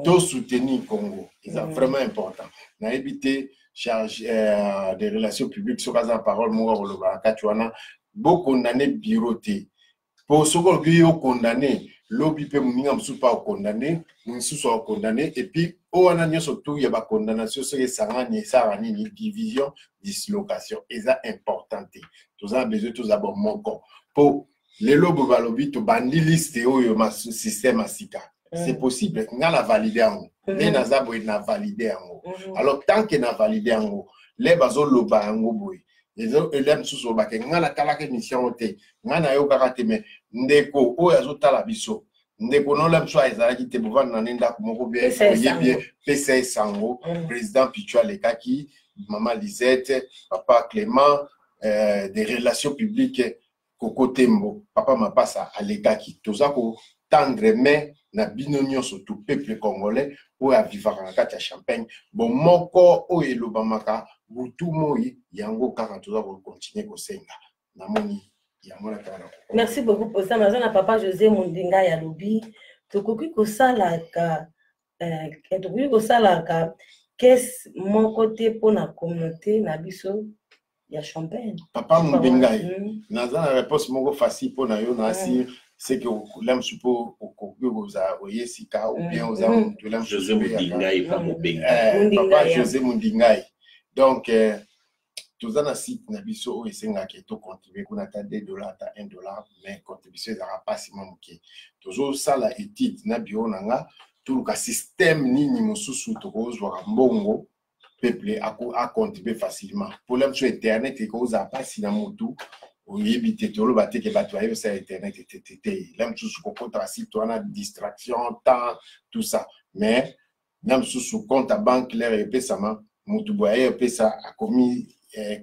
to soutenir Congo. C'est vraiment important. Na éviter charge des relations publiques sur la parole moi au Lobaka tu vois beaucoup condamné bureauté pour ce qu'on lui condamné lobby peut m'inga m'sou pas condamné m'sou soit condamné et puis au ananya surtout il y a pas condamnation sur les sarani ni division dislocation et ça important tous a besoin tous d'abord mon pour les lobby va lobby to bandi liste au yo ma système asika c'est possible nga la valider en mais nazabo na valider en alors tant que na valider en les bazo loba en boy les élèves sous ba ke nga la kala ke mission te nga na yo karate me ndeko o yazo tala biso ndeko non lem so ezala ki te bovan na nenda ko moko bien bien PCS sango président Pichua Lekaki maman Lisette papa Clément des relations publiques Koko Tembo papa Mapasa Alekaki toza ko tendre mais na binonio surtout peuple congolais ou à vivre en kati ya Champagne bon moko o elobamaka butu moi yango kaka toza ko continuer ko senga na moni yango na kala. Merci beaucoup pour ça mazana papa José Mundinga ya lobi tokoki ko sala ka qu'est-ce mon côté pour la communauté na biso ya Champagne papa Mundinga nazana réponse moko facile pour na yo na si c'est que l'homme suppose vous a voyé sika ou bien aux hommes de l'homme José Mundingai papa José Mundingai donc tous en site na biso et senga que to contribuer qu'on a $2 ta $1 mais contribution ça pas si mon qui toujours ça la étude na bio nanga tout le système nini mosusu to kozwa mbongo peuple a contribuer facilement pour l'homme sur internet et cause a pas si na motu oui, éviter tout le bâti que batoyer sur internet et l'homme sous compte à site on a distraction temps tout ça mais l'homme sous compte à banque l'air et paiement mutu boyer pesa a commis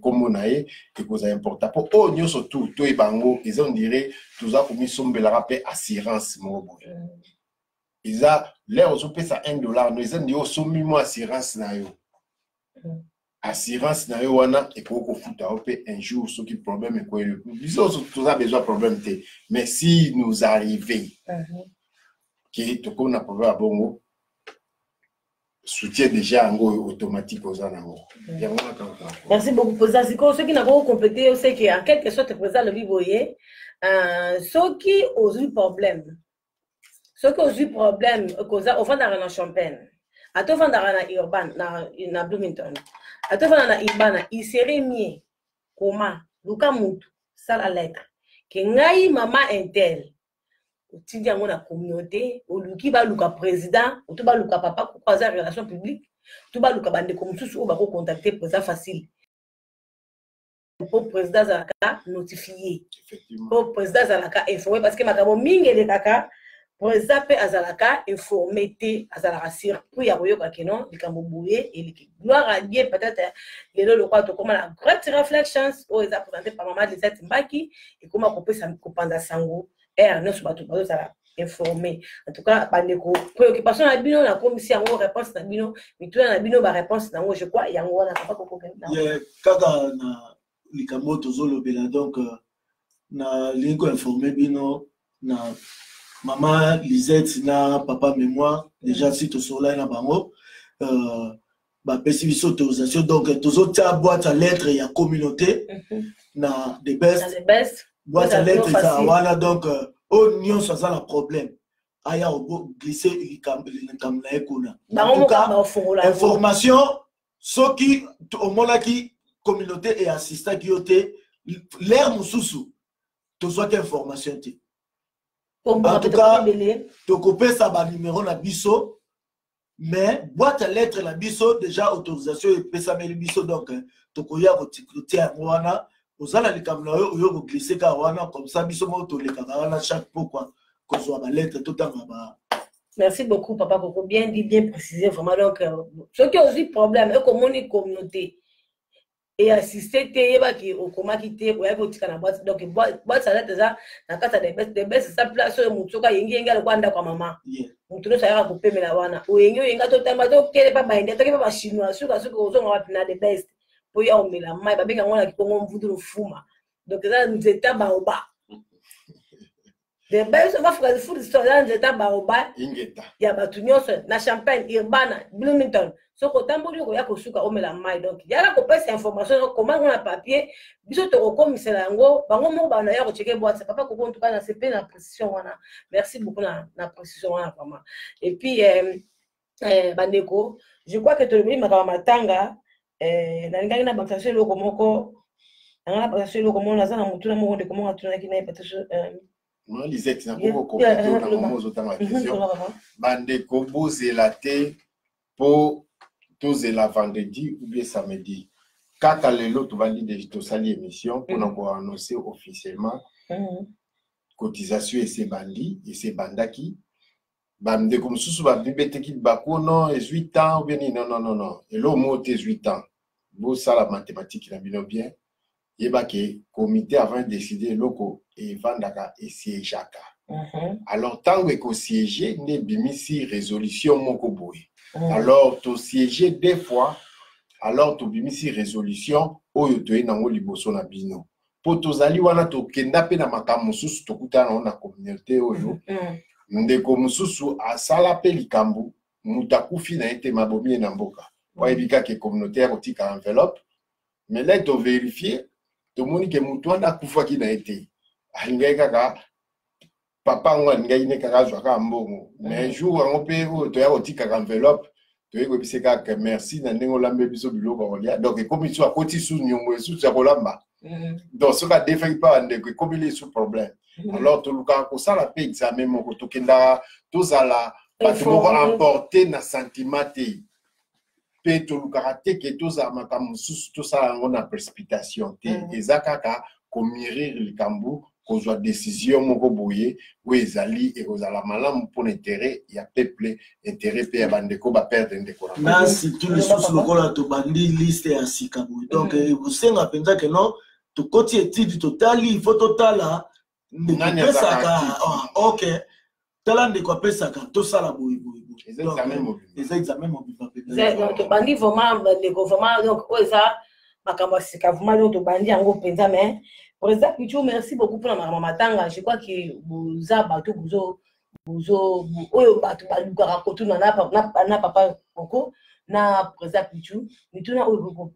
comme on a et cause important pour oh nous surtout tout et bango ils ont dirait tout ça commis sombe la rappel assurance mo boy ils a l'air au pesa $1 nous ont dit au sommi mo assurance na yo assurance na yo wana et ko futa opé un jour ce qui problème est quoi ils ont tout ça besoin problème té mais si nous arriver qui to ko na problème bongo soutien déjà en automatique aux anamo. Merci beaucoup pour ça. C'est ceux qui n'ont pas complété, c'est qu'en quelque sorte présent le vivoyer ceux qui ont eu problème au fond dans Champagne à tout fond dans urban na Bloomington à tout fond dans urban il serait mieux comment Luka Mutu ça la lettre que ngai maman intel tu dis à la communauté au luki ba luka président ou tout ba luka papa pour croiser relation publique tout ba luka bande comme tout ou ba contacter président facile pour président Zalaka notifié pour président Zalaka informé parce que makabo mingi le kaka président pe Azalaka informé té Azalaka sur pour ya royo ka kenon likambo bouye et gloire à Dieu peut-être le quoi to comme la great reflections ou est présenté par maman de cette mbaki et comment on peut s'ampanda sango nous sommes informés. En tout cas, préoccupation à bino la commission en réponse à bino, mais tout na bino ba réponse na je crois yango na pas ko kaka na likamoto zolo bela donc na linko informé bino na maman Lisette na papa mémoire déjà si to sola na bango ba pesi biso autorisation donc tozo ta boîte à lettres ya communauté na the best boîte à lettres ça voilà donc au nion ça ça le problème aya au glisser comme la ekuna en tout cas information ce qui au moment qui communauté et assistant qui était l'air mususu to soit information té en tout cas to copier ça ba numéro na biso mais boîte à lettres la biso déjà autorisation et pesa meli biso donc to koya ko tikroter wana ozala likamna yo glisser ka wana comme ça biso mo to le wana chaque pourquoi que soit ba lettre tout temps ba. Merci beaucoup papa Coco bien dit bien précisé vraiment donc ceux qui ont eu problème et comme on est communauté et assister te yeba ki okomaki te oya kotika na boîte donc boîte ça déjà na kata de best ça place mutuka yengi ala kwanda kwa mama mutu no sayaka kopemela wana oyengi to tamba to kele pa bainde to kepa ba chinois suka ozonga wapi na the best po ya omela mai babenga ngona kikongo mvuduru fuma donc ça nzeta baoba the best va faire food store là nzeta baoba ingeta ya batu nyonso na champagne urbana bloomington soko tamboli ko ya kosuka omela mai donc yala ko pesa information comment on a papier biso to ko misela yango bango mo bana ya ko checker boîte papa ko en tout cas na CP na précision wana merci beaucoup na précision wana vraiment et puis bandeko je crois que to le makama matanga na ngai na bakashe loko moko na bakashe loko mona za na mutuna mo de comment atuna kina ipatacho moi Lisette na ko compléter na moment autant la question bandeko bozela te pour tous la vendredi ou bien samedi. Kaka lelo tu vas dire to sali émission pour nous annoncer officiellement cotisation et c'est bandi et c'est bandaki. Bande comme sous ba bibete ki bakono et 8 ans ou bien non. Et le mot 8 ans. Bo ça la mathématique na bino bien. Yeba ke comité avant de décider loko et vandaka et siégeaka. Alors tant que siéger ne bimisi résolution moko boye. Alors, tu siéger des fois, alors tu bimisi résolution, oyo tu es dans le liboso na bino. Pour tous ali wana to kenda pe na makamu susu to kutana na communauté oyo. Ndeko mususu asala pe likambu, mutakufi na ete mabomi na mboka. Wa ebika ke communauté ya kotika enveloppe. Mais là tu vérifier, to moni ke mutu anda kufa ki na ete. Alingai kaka papa ngwa ngai ne kaka zwaka mbongo mais jour on peut to ya otika enveloppe to yeko biseka que merci na ndenge olambe biso biloko olia donc comme il soit koti sous nyongo sous ya kolamba donc ce ka défait pas ndeko comme il est sous problème alors to luka ko sala pe examen moko to kenda to zala pas to emporter na sentiment te pe to luka te ke to za makamu sous to sala ngona précipitation te ezakaka ko mirir likambu qu'on soit décision moko boye ou ezali et ozala malamu pour l'intérêt il y a peuple intérêt pe bandeko ba perdre ndeko na si tous les sous lokola to bandi liste ya sika boye donc vous senga penza que non to koti étude totali il faut totala ndeko pesaka OK tala ndeko pesaka to sala boye les examens mobile donc to bandi vraiment ndeko vraiment donc oza makambo sika vraiment to bandi yango penza mais Président Pichou, merci beaucoup pour la maman matanga. Je crois que vous avez battu, vous avez papa Koko, na Président Pichou, nous avons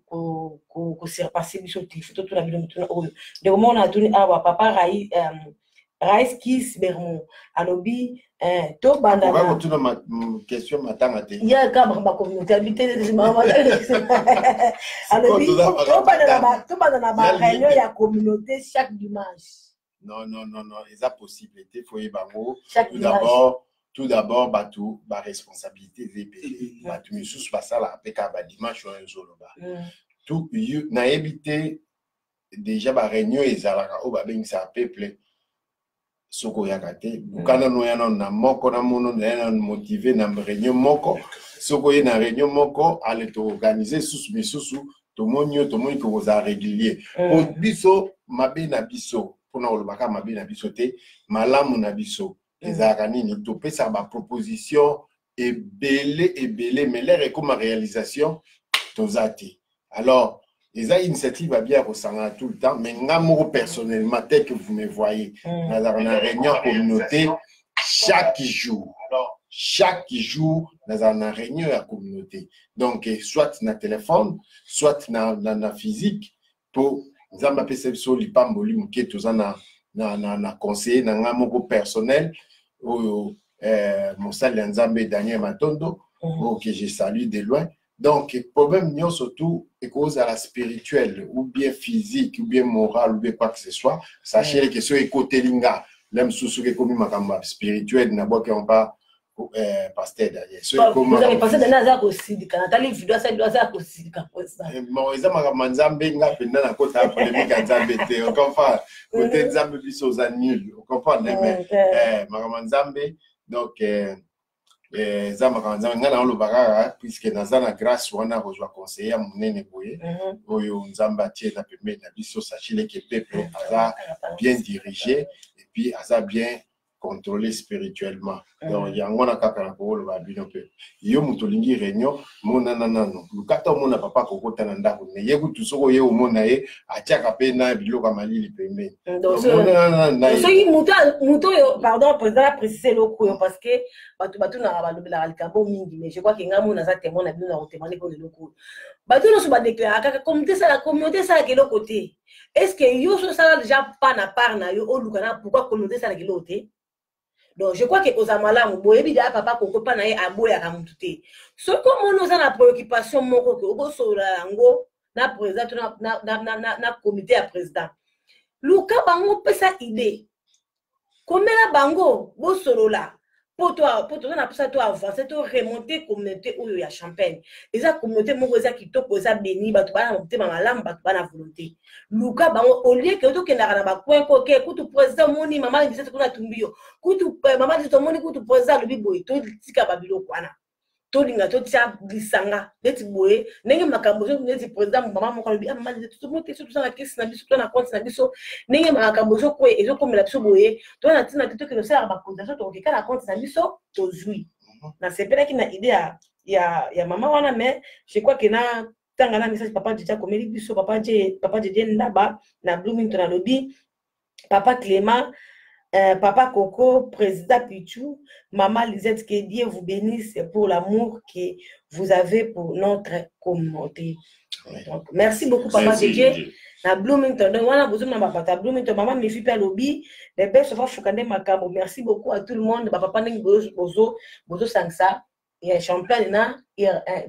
passé du sauté, tout la vidéo, de moment on a donné à papa Raïs Kiss Bermond, Alobi, to banda. On va continuer ma question matanga. Il y a un communauté habitée de maman. Alobi, to banda na ba réunion ya communauté chaque dimanche. Non, les possibilités faut y bango. Tout d'abord, batu ba responsabilité VP. Batu misus basala peka ba dimanche un jour ba. Tout na éviter déjà ba réunion ezalaka o ba bengisa peuple. Soko yakate bukana no yana na moko na mono na motivé na réunion moko soko ye na réunion moko ale to organiser susu misusu to monyo ko za régulier pour biso mabe na biso pona olobaka mabe na biso te malamu na biso ezaka nini to pesa ba proposition ebele mais l'air comme réalisation to zati alors les initiatives à bien ressentir tout le temps, mais moi personnellement, tel que vous me voyez, dans la réunion communauté, chaque jour. Alors, chaque jour, dans la réunion à la communauté. Donc, soit dans le téléphone, soit dans la physique, pour nous appeler ça sur les pamboli, qui est tous na conseiller, dans un personnel, mon salut Nzambe Daniel Matondo, que je salue de loin. Donc, le problème, nous surtout, est cause à la spirituelle, ou bien physique, ou bien morale, ou bien quoi que ce soit. Sachez que ce côté linga, même sous ce qui est comme spirituel, n'a pas qu'on pas pasteur derrière. Vous avez passé de Nazar aussi, quand tu as les vidéos, ça doit être aussi. Bon, ils ont Manzambe, ils ont fait un côté à polémique à Nzambe, on comprend. Côté Nzambe, ils sont nuls, on comprend. Mais Manzambe, donc, Zamakanza ngana lo bagara puisque nazana grâce wana rejoint conseiller munene boye oyo nzamba tie na pembe na biso sachile que peuple aza bien dirigé et puis aza bien contrôlé spirituellement. Donc yango na kaka na ko lo ba bino pe yo mutolingi réunion mona nanano lukata mona papa kokota na ndako ne yeku tusoko ye omona ye atiaka pe na biloko malili pembe. Donc soki muto yo pardon président a précisé le coup parce que batu na balobela likambo mingi mais je crois que ngamu na za témoin na bino na témoigner pour le coup. Batu no so ba déclarer kaka communauté ça ke lo côté. Est-ce que yo so ça déjà pas na part na yo olukana pourquoi communauté ça ke lo côté? Donc je crois que aux amala boye bi da papa koko pa na ye aboya ka mutu te. So comme on a la préoccupation moko ke oko so la ngo na président na comité à président. Luka bango pesa idée. Komela bango bo solo la. Pour toi na pesa toi avancer to remonter communauté oyo ya Champagne. Eza communauté moko eza kitoko eza béni batu bana motema malamu batu bana volonté. Luka bango au lieu que to kenda na ba coin ko ke kutu président moni mama ndise kuna tumbio. Kutu mama ndise moni kutu président lobi boy to tika babilo kwana. To linga to tia bisanga leti boye nenge makambo zo neti président mama moko lobi mama ndise to mote so na kesi na biso to na compte na biso nenge makambo zo ko ezo komela biso boye to na tina to ke no sala ba compte to ke kana compte na biso to zui na sepela ki na idée ya mama wana mais je crois que na tanga na message papa déjà komeli biso papa Djedje Ndaba na Bloomington na lobby papa Clément papa Coco, président Pichou, maman Lisette, que Dieu vous bénisse pour l'amour que vous avez pour notre communauté. Donc, merci beaucoup, papa Djedje. Na Bloomington, donc on a besoin de ma papa Bloomington, maman me fait pas lobby, les belles se font foucander ma camo. Merci beaucoup à tout le monde, papa Neng Bozo Sangsa, et Champagne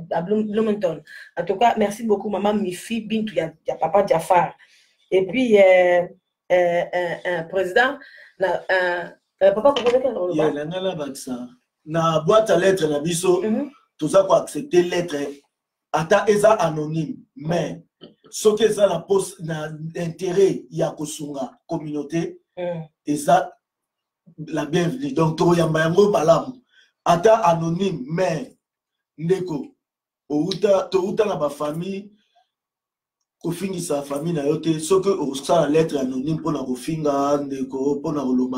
à Bloomington. En tout cas, merci beaucoup, maman Mifi Bintou, il y a papa Jafar. Et puis, président, papa na boîte à lettres na biso tout ça pour accepter lettre ata eza anonyme mais ce que ça la poste na intérêt ya kosunga communauté eza la bienvenue donc to ya mango malamu ata anonyme mais ndeko outa na ba famille kofingisa famille na yote ce que osala lettre anonyme pour na kofinga ndeko pour na koloba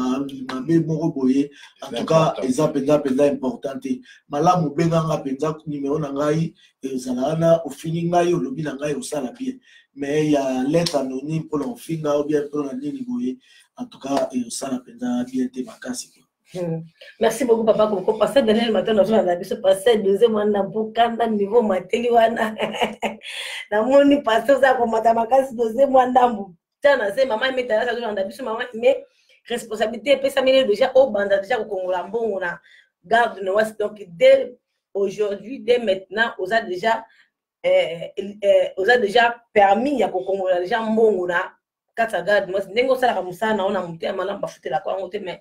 mabe moko boye en tout cas eza penza importante malamu benganga penza numéro na ngai ezala na ofini ngai olobi na ngai osala bien mais ya lettre anonyme pour na kofinga ou bien pour na nini boye en tout cas osala penza bien te makasi. Merci beaucoup papa Koko. Passer dernier matin dans la biso passer deuxième mois na bokanda niveau mateli wana. Na moni passer ça comme matamakasi deuxième mois ndambu. Tana c'est maman metala ça dans la biso maman mais responsabilité pesa mele déjà au banda déjà au Congo mbongo na garde no was donc dès aujourd'hui dès maintenant on a déjà permis ya ko Congo déjà mbongo na kata garde moi ndengo sala kamusana ona muté malamba bafutela kwa ngote mais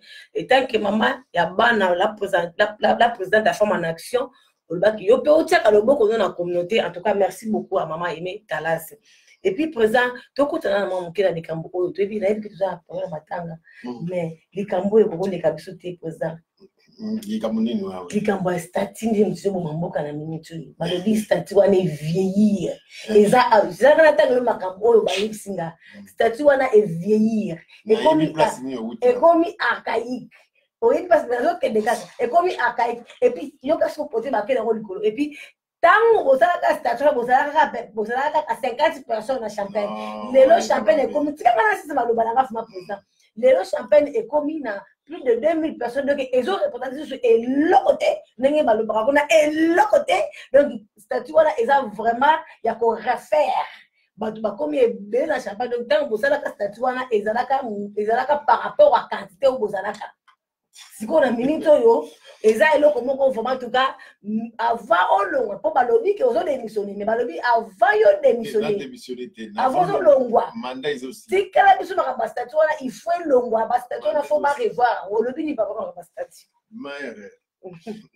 tant que maman ya bana la présidente de la femme en action olbaki yo pe otiaka loboko na communauté. En tout cas merci beaucoup à maman Aimé Talas. Et puis président tokutana na maman mukela likambo oyo to ebi na ebi tout ça pour matanga mais likambo e ko leka biso te président likambo nini wa likambo ya statut ndi mtizo mamboka na minute balobi statut wana vieillir eza na tanga makambo oyo bayisinga statut wana vieillir et comme archaïque oui parce que l'autre des cas et comme archaïque et puis yo ka so poser ba kele likolo et puis tant osala ka statut osala ka 50 personnes à Champagne lelo Champagne est comme tika kana sisa baloba na ngafuma président lelo Champagne est comme na plus de 2000 personnes donc ils ont représenté sur et l'autre n'engé baloba kuna et l'autre donc statut voilà ils ont vraiment il y a qu'on refaire batu ba comme bien na Champagne donc tant osala ka statut wana ezalaka par rapport à quantité au bozalaka si qu'on a minute yo eza eloko moko vraiment en tout cas avant olongwa po balobi ke ozo démissionner mais balobi avant yo démissionner avant olongwa mandat is aussi tikala biso ba statut wana il faut longwa ba statut wana faut ba revoir olobi ni pas ba statut.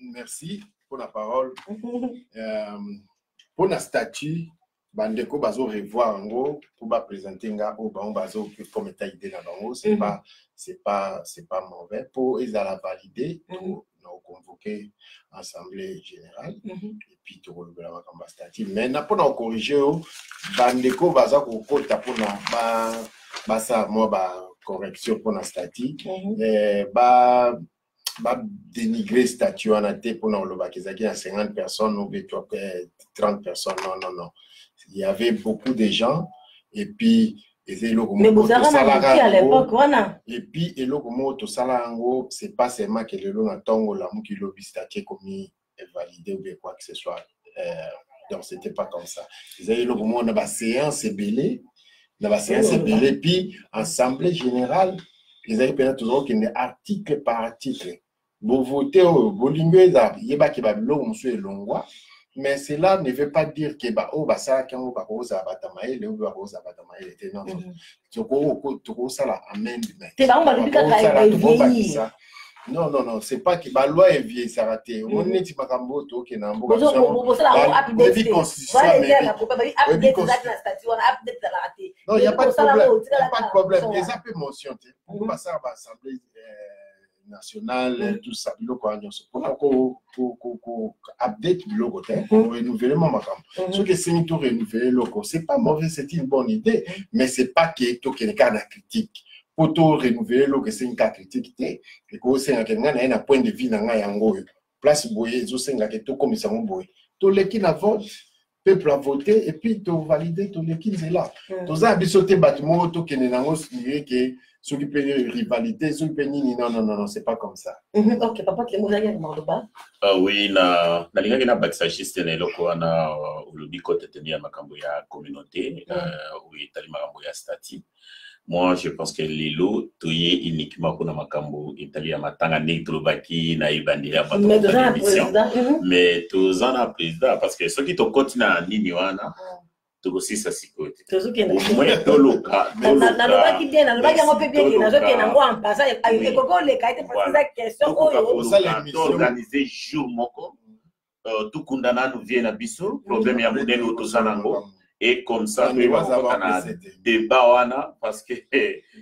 Merci pour la parole. Pour la statut bandeko bazo revoir en gros pour ba présenter nga au bango bazo comme état idée na bango c'est pas mauvais pour ils la valider convoqué l'Assemblée générale, et puis tu relever la macamba statut. Mais n'a pas corrigé, bandeko baza kokota pour na ça moi correction pour la statut, dénigrer statut en athée pour nous le à 50 personnes ou 30 personnes. Non. Il y avait beaucoup de gens, et puis mais vous avez remarqué à l'époque, et puis et le moto salango c'est pas seulement que le long tongo la mu qui lobby statut commis validé ou quoi que ce soit. Donc c'était pas comme ça. Ils avaient le moment dans la séance belé, puis assemblée générale, ils avaient peut-être toujours qu'il article par article. Vous votez au Bolingweza, il y a qui va monsieur Longwa, mais cela ne veut pas dire que ça quand on va rosa batamaï, le rosa batamaï était non. Tu ça la amendement. Non, c'est pas que la loi est vieille, ça raté. On est dit makambo to ke na mboka. Non, il n'y a pas de problème. Il n'y a pas de problème. Les appels mentions, on va ça à l'Assemblée nationale, tout ça, pour update le logo, pour renouveler mon makambo. Ce que c'est tout renouveler le logo, c'est pas mauvais, c'est une bonne idée, mais c'est pas que tout est cas de critique. Pour tout renouveler le logo, c'est une cas critique, et que c'est un point de vue dans yango. Place boye, c'est un tout comme ça, tout le qui n'a vote. Peuple a voté et puis tu validé tout l'équipe est là. Tous a bisoté bâtiment tout qui n'est pas que ceux qui peuvent rivalité, ceux qui peuvent non, c'est pas comme ça. Ok, papa, que les mots oui, na linga na backsagiste ne loko na ulubi kote tenir makambo ya communauté, oui, tali makambo ya statut. Moi, je pense que Lilo, tu es uniquement pour Makambo, Italie, Matanga, Nitrobaki, Naïbandila, mais tous en a président, parce que ceux qui te continuent à Niniwana, tu aussi ça s'y côté. Au moins, dans le cas, organiser jour moko, tout condamné nous vient à Bissou, problème ya modèle autosanango. Et comme ça, il va avoir un débat, parce que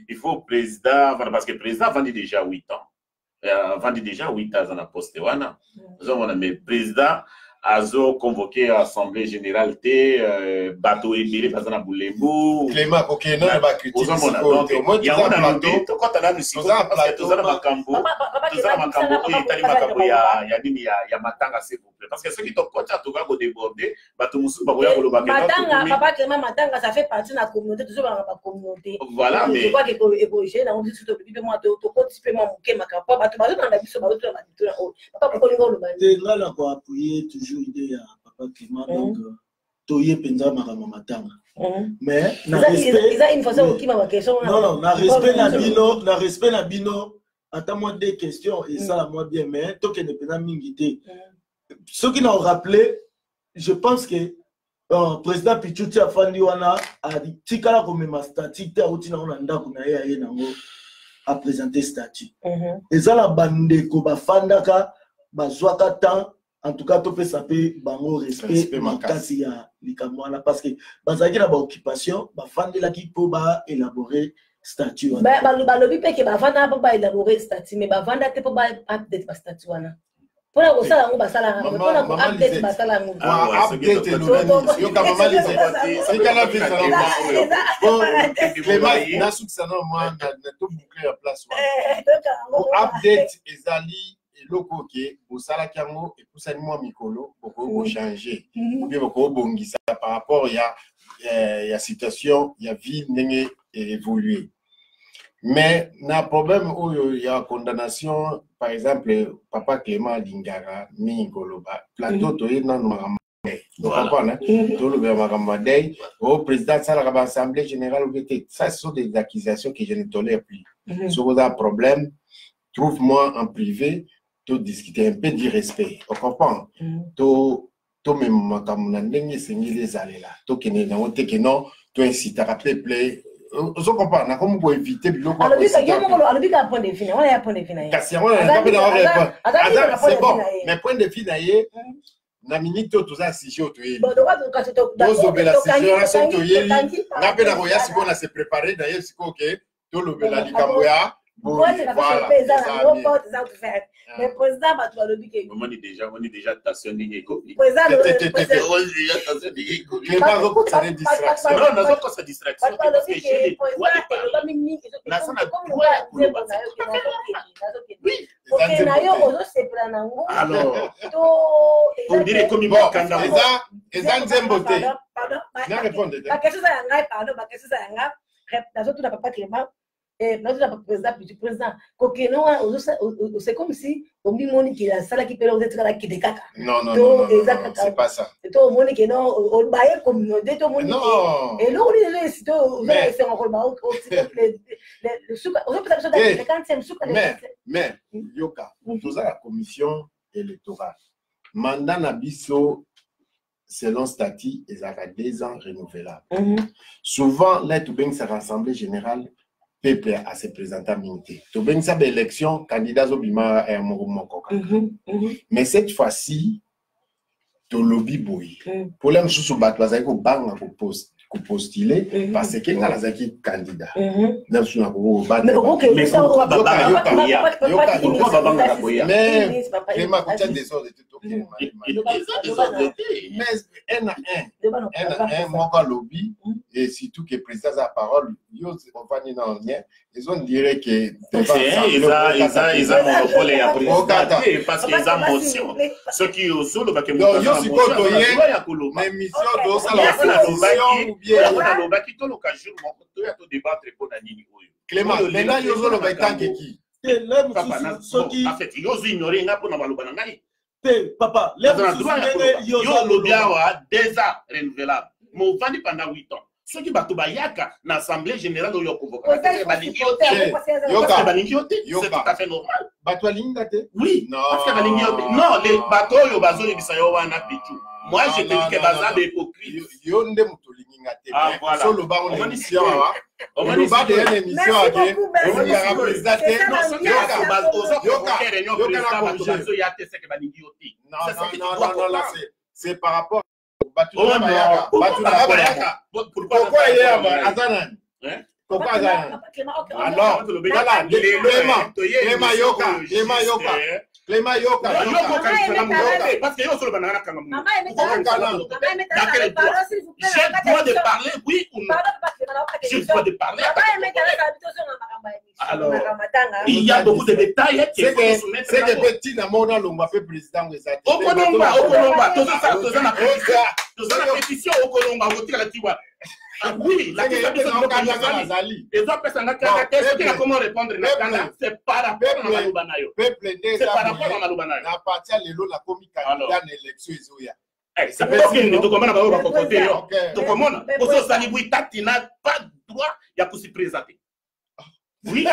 il faut président, parce que le président vendit déjà 8 ans. Vendit déjà 8 ans dans la poste. Mais le président a convoqué l'Assemblée générale, bateau et billet, parce qu'on a Boulembo. Clément, ok, non, il va critiquer. Il y a un autre, quand on a le psycho, parce que tout ça, Makambo, il y a Matanga, s'il vous plaît. Parce que ceux qui t'ont coaché à tout va déborder, bateau Moussou, Papa Clément, Matanga, ça fait partie de la communauté, toujours dans la communauté. Voilà, mais. Je crois qu'il faut évoluer, on dit tout le monde, tu peux participer à mon kéma, papa, tu vas dans la vie, tu vas dans la vie. Papa, tu vas appuyer toujours idée à papa Clément, donc toye penza marama matanga. Mais na respect na bino, attends-moi des questions et ça la moi bien, mais toi qui ne peux pas m'inviter. Ceux qui l'ont rappelé, je pense que le président Pichuti Afandiwana a dit tikala comme ma statut ta utina onanda kuna ya nango a présenté statut. Et ça la bande ko bafandaka bazwaka temps. En tout cas, tu peux saper bango respect makasi ya likamwana parce que bazaki na ba occupation ba fandi la ki po ba élaborer statut wana. Ba lobi pe ke ba fanda po ba élaborer statut mais ba fanda te po ba update ba statut wana. Pona ko sala ngo ba sala ngo pona ko update ba sala ngo. Update no yo kama mali c'est kana vite ça. Na succès non moi na tout boucler la place. Update ezali loko ke bosala kiango et pour ça moi mikolo pour changer ou bien pour bongisa par rapport ya situation ya vie n'enge évoluer mais na problème où il y a condamnation par exemple papa Clément Lingara mikolo ba plateau to yena no comprendre tout le makambo au président ça la assemblée générale ou ça ce sont des accusations que je ne tolère plus si vous avez un problème trouve-moi en privé. To discuter un peu du respect, on comprend. To même makamuna ndenge sengi les aller là. To kene na wote que non, to incite à rappeler play. On comprend. Na comme pour éviter biloko. Alors lui ka point de vue, on a point de vue. Kasi on a pas de c'est bon. Mais point de vue naie na minute to za sijo to yeli. To bela sijo to yeli. Na pe na roya siko na se préparer d'ailleurs siko que to lobela likamboya. Moi, c'est pas le président, nos portes sont ouvertes. Mais le président, tu vas le dire. On est déjà stationné. Le président, on est déjà stationné. Non, nous avons cette distraction. Parce que chez les droits de parler. Oui. Alors, on dirait comme il va kanda. Pardon. La question c'est pardon, la question c'est la autre n'a pas Clément. Et notre président, c'est comme si on dit qui la salle qui peut être là qui décaca. Non, c'est pas ça. C'est tout le monde qui non, on baille comme de tout le monde. Non. Et là on est c'est un rôle le sucre, on peut ça dans 50e sucre. Mais Yoka, tout ça la commission électorale. Mandat Nabiso selon statut, ils ont 2 ans renouvelables. Souvent, là, tout bien, c'est l'Assemblée générale, peuple à se présenter à l'unité. Tout bien, c'est l'élection, candidat Zobima et Amourou mais cette fois-ci, tout lobby bouille. Pour les gens qui sont battus, ils ont postuler parce que quand les équipes candidats dans ce qu'on mais pourquoi lobby et surtout que président la parole ils ont dirait que ils ont monopole à président parce qu'ils ont motion ceux qui au solo va que Clément, maintenant il y a le temps qui en fait ils ont ignoré n'a pas dans ngai papa yo lobiawa 2 ans renouvelable mo vandi pendant 8 ans ceux qui bato bayaka na assemblée générale yo convoqué c'est tout à fait normal bato lingate oui parce que non les bato yo bazo yebisa yo wana pichu. Moi, je te dis que Baza est hypocrite. Solo ba on émission on va de une émission on va représenter non là c'est par rapport au Batu pourquoi il est Azanan pourquoi Azanan alors Clément Yoka parce que yo solo banana kanga mu j'ai droit de parler oui ou non j'ai droit de parler alors il y a beaucoup de détails c'est des petits d'amour dans l'omba fait président de ça okolomba toza na pétition okolomba otika la tiwa oui la question les autres personnes comment répondre c'est par rapport à Malubanayo c'est par rapport à Malubanayo na partir lelo la komi candidat na élection ezoya c'est parce que nous tokomana ba ba côté yo tokomona oso sali bui tati n'a pas droit ya ko se présenter oui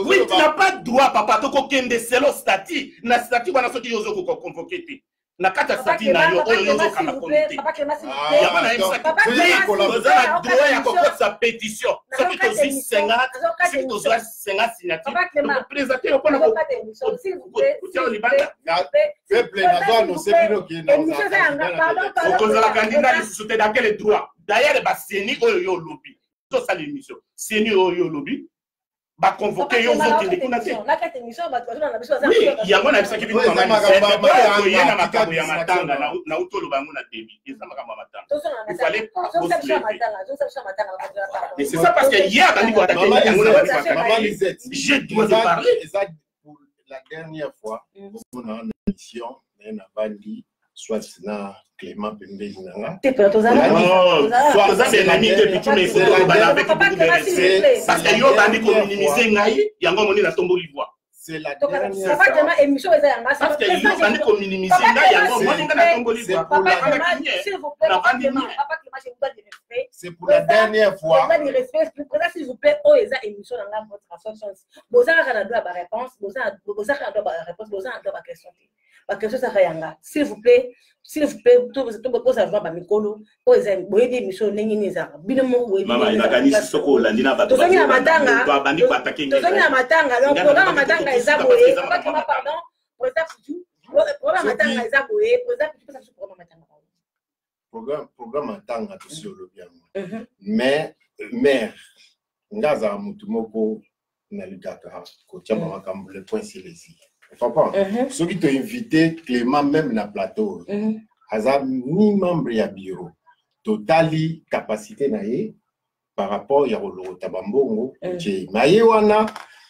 oui tu n'as pas droit papa toko kende selo statut na statut bana soki yozo ko convoquer te na kata statut na yo oyo yozo kana comité ya bana imsaki oza droit ya ko sa pétition soki to 50 soki to 50 signature to présenter yo pona ko tiens libanda peuple na zone c'est bino qui na okozala candidat lisusu dans quel droit d'ailleurs ba seni oyo yo lobby to sa l'émission seni oyo lobby ba convoquer yo zo kende kuna te oui yango na bisaki bino mama ni yena makambo ya matanga na utolo bango na débit eza makambo ya matanga il fallait pas et c'est ça parce que hier bandi ko attaquer yango na bandi ko j'ai droit de parler pour la dernière fois on a une émission na bandi soit na Clément Pembe Nanga. Soit c'est l'ami de Pichu mais c'est avec beaucoup de respect. Parce que yo bandi ko minimiser ngai yango moni na tombo livoire. C'est la dernière fois. Parce que yo bandi ko minimiser ngai yango moni na tombo livoire. C'est pour la dernière fois. S'il vous plaît, oh eza émission dans votre association. Boza na droit ba réponse, boza na droit ba réponse, boza na droit ba question. Ba question ça yanga. S'il vous plaît, tout boza droit ba mikolo, oh eza boyebi émission ndenge ni za. Bino mo boyebi. Mama inakanisi soko landina ba. Tozongi na matanga. Ba bandi ko attaquer. Tozongi na matanga. Donc programme matanga eza boye. Pardon. Programme matanga eza boye. Programme matanga. Programme matanga to sur le bien. Mais mère ngaza mutu moko Nalikaka, Kotia Mamakam, le point c'est ici. Papa, ceux qui t'ont invité, Clément, même dans le plateau, Hazard, ni membre ya bureau, totali capacité naïe par rapport à Yaro Tabambongo, Maye wana,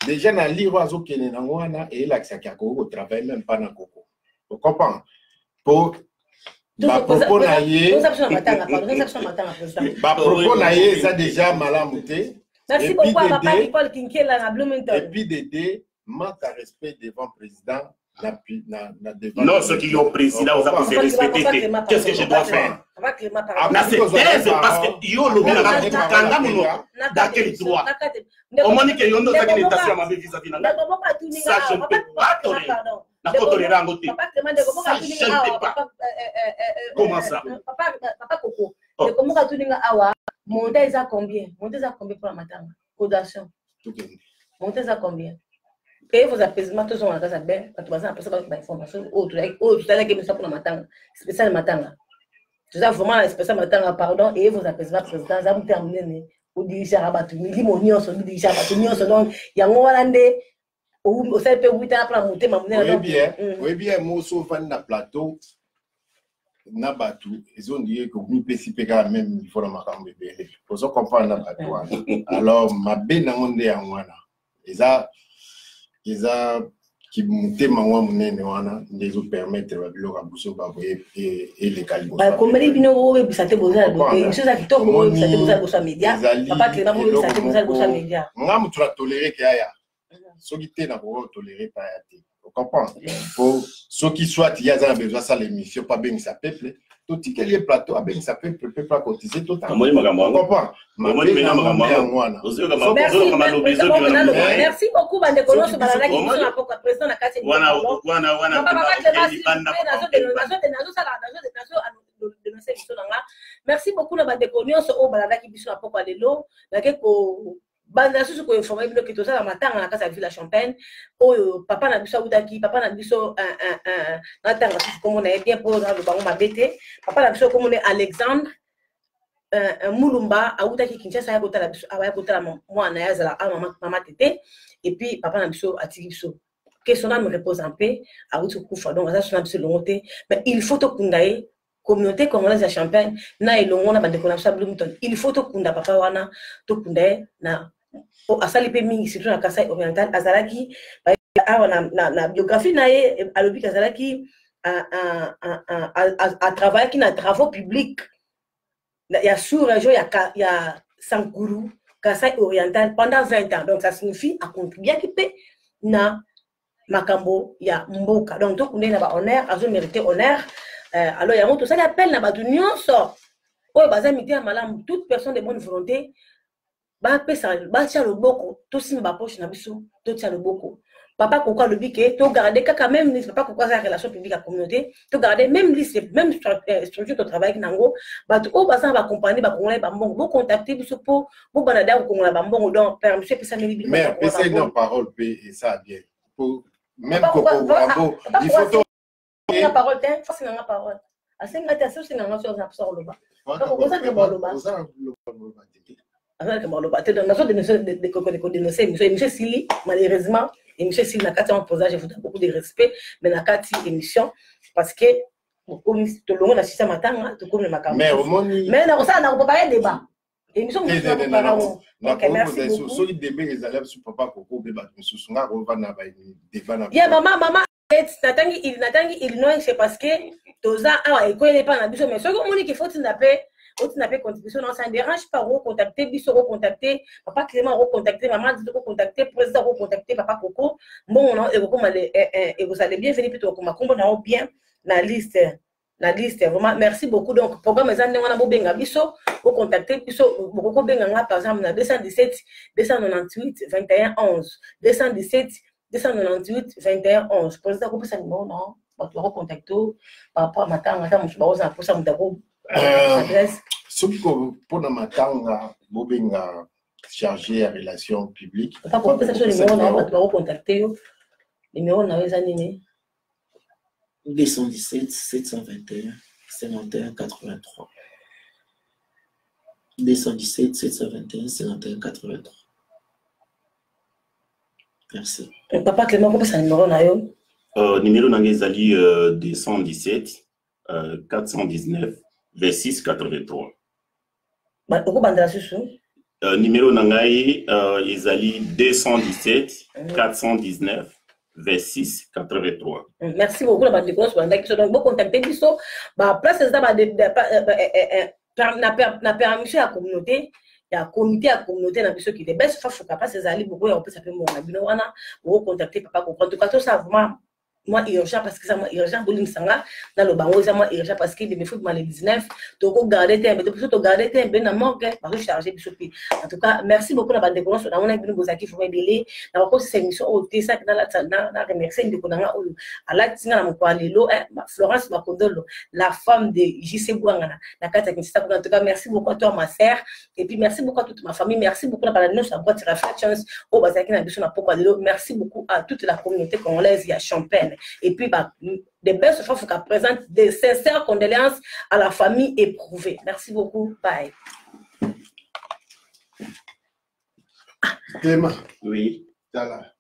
déjà na lire oiseau qui est dans wana, et là, ça au travail même pas dans Coco. Vous comprenez? Pour ma propos naïe, ma propos naïe, ça déjà malamouté. Merci beaucoup à papa Nicole Kinkela na Bloomington. Et puis Dédé, manque à respect devant le président. Non, ceux qui ont président, vous avez respecté. Qu'est-ce que je dois faire? Parce que yo le dans quel droit? Au moment que yo nous avons l'étation à vis-à-vis de ça, je ne peux pas tolérer. Ça, je ne peux pas. Comment ça? Papa Coco, comment tu dis awa? Monter à combien? Monter à combien pour la matin? Codation. Monter à combien? Et vos apaisements, tous sont en casa bien, quand tu vas en passer par l'information, tout à l'heure, qui pour la matin, spécial matin. Tout ça, vraiment, spécial matin, pardon, et vos apaisements, président, ça vous termine, ou dirigez à Rabatou, limonion, ou dirigez à Rabatou, donc, il y a un Hollandais, ou ça peut vous faire pour monter, ma monnaie. Oui, bien, moi, sauf un plateau, Nabatou, ils ont dit que vous PCP quand même, il faut la marquer bébé. Pour ça, comprendre Nabatou. Alors, ma belle n'onde à moi, ils ont qui montent maman mon les autres permettent leur abousso et les calibres. Comme les bino ça te besoin de choses qui tombent ça te besoin de ça média papa Clément ça te besoin de ça média ngam tu la tolérer que ya ceux qui t'es na pour tolérer pas ya tu comprends pour ceux qui soit il y a besoin ça l'émission pas bien ça peuple tout qui est plateau a bien ça peuple pas cotiser tout temps comprends merci beaucoup bande colosse balala qui sont na poko président na kati wana merci beaucoup na bande colosse o balala qui biso na poko lelo na ke ko banda susu ko informer bino que tout ça la matanga na kasa Ville Champagne o papa na biso utaki papa na biso na tanga susu comme on est bien pour na le bango mabete papa na biso comme on est Alexandre Mulumba autaki Kinshasa ya kotala biso aba kotala mwana ya zala mama tete et puis papa na biso atiki biso que son âme repose en paix auto kufa donc ça son âme se longote mais il faut to kundaye communauté congolaise à Champagne na elongo na bande konamsa Bloomington il faut to kunda papa wana to kundaye na asali pe mingi surtout na Kasai oriental azalaki na biographie na ye alobi azalaki à travailler qui na travaux publics il y a sous-région il y a Sankuru Kasai oriental pendant 20 ans donc ça signifie à contribuer qui peut na makambo ya mboka donc to kunde na ba honneur azo mérité honneur alors yango tout ça l'appel na ba nyonso oyo baza mité ya malamu toute personne de bonne volonté ba pesa ba tia loboko to sima ba poche na biso to tia loboko papa pourquoi le bique to garder kaka même liste papa pourquoi ça relation publique à communauté to garder même liste même structure de travail nango ba to o baza ba compagnie ba congolais ba mbongo bo contacter biso po bo banada ko congolais ba mbongo donc père monsieur pesa meli mais pesa une parole et ça bien pour même coco il faut to la parole t'es faut c'est la parole à 5 ans c'est na sur le bas donc ça que bon le bas monsieur Sili malheureusement et monsieur Sili na kati en posage je voudrais beaucoup de respect mais na kati émission parce que comme tout le monde a système matin tout comme le macaron mais au monde mais non ça on peut pas débat émission OK merci beaucoup so il débat les élèves sur papa Coco beba monsieur sunga ko va na ba débat na ya maman natangi il non c'est parce que toza awa ekoyele pas na biso mais ce que moni qu'il faut t'inapper contribution non ça ne dérange pas recontacter biso recontacter papa Clément recontacter maman dit recontacter président recontacter papa Coco bon non et vous allez bien venir plutôt comme combo na bien la liste vraiment merci beaucoup donc programme ezande wana bo benga biso recontacter biso boko benga nga par exemple na 217 298 21 11 217 298 21 11 président ko pesa numéro non ba to recontacter par rapport à matanga ta musu ba oza pour ça mutako ce qui pour la matanga bobenga chargé à relations publiques pas pour ça sur numéro na ba to contacter numéro na weza nini 217 721 51 83 217 721 51 83 Merci. Papa Clément, comment ça numéro na yo? Numéro Nangezali 217 419 26 83. Pourquoi bandela susu? Numéro Nangaï Ezali 217 419 26 83. Merci beaucoup, la bande de cause. Donc, vous contactez Bisso. Place na permission à la communauté. Il y a un comité à la communauté dans Bisso qui est best. Il faut que ces alliés, beaucoup, on peut s'appeler mon abino. Vous contactez papa. En tout cas, tout ça, vraiment. Moi, urgent parce que ça m'a urgent pour l'insanga dans le bango, ça m'a urgent parce qu'il me faut mal le 19. Donc, garder tes, mais tu peux garder tes, ben na manque, parce que charger bisopi. En tout cas, merci beaucoup la bande de connaissances. On a bien besoin qu'il faut m'aider. Dans la cette émission au ça dans la remercier de konanga au à la tinga na mkwalelo Florence Makondolo, la femme de JC Bouangana, la carte qui s'est en tout cas, merci beaucoup à toi ma sœur et puis merci beaucoup à toute ma famille, merci beaucoup la bande de boîte réflexions au bazaki na biso na pokwalelo, merci beaucoup à toute la communauté congolaise à Champagne. Et puis, des belles choses qu'il présente des sincères condoléances à la famille éprouvée. Merci beaucoup. Bye. Clément. Oui. Tala.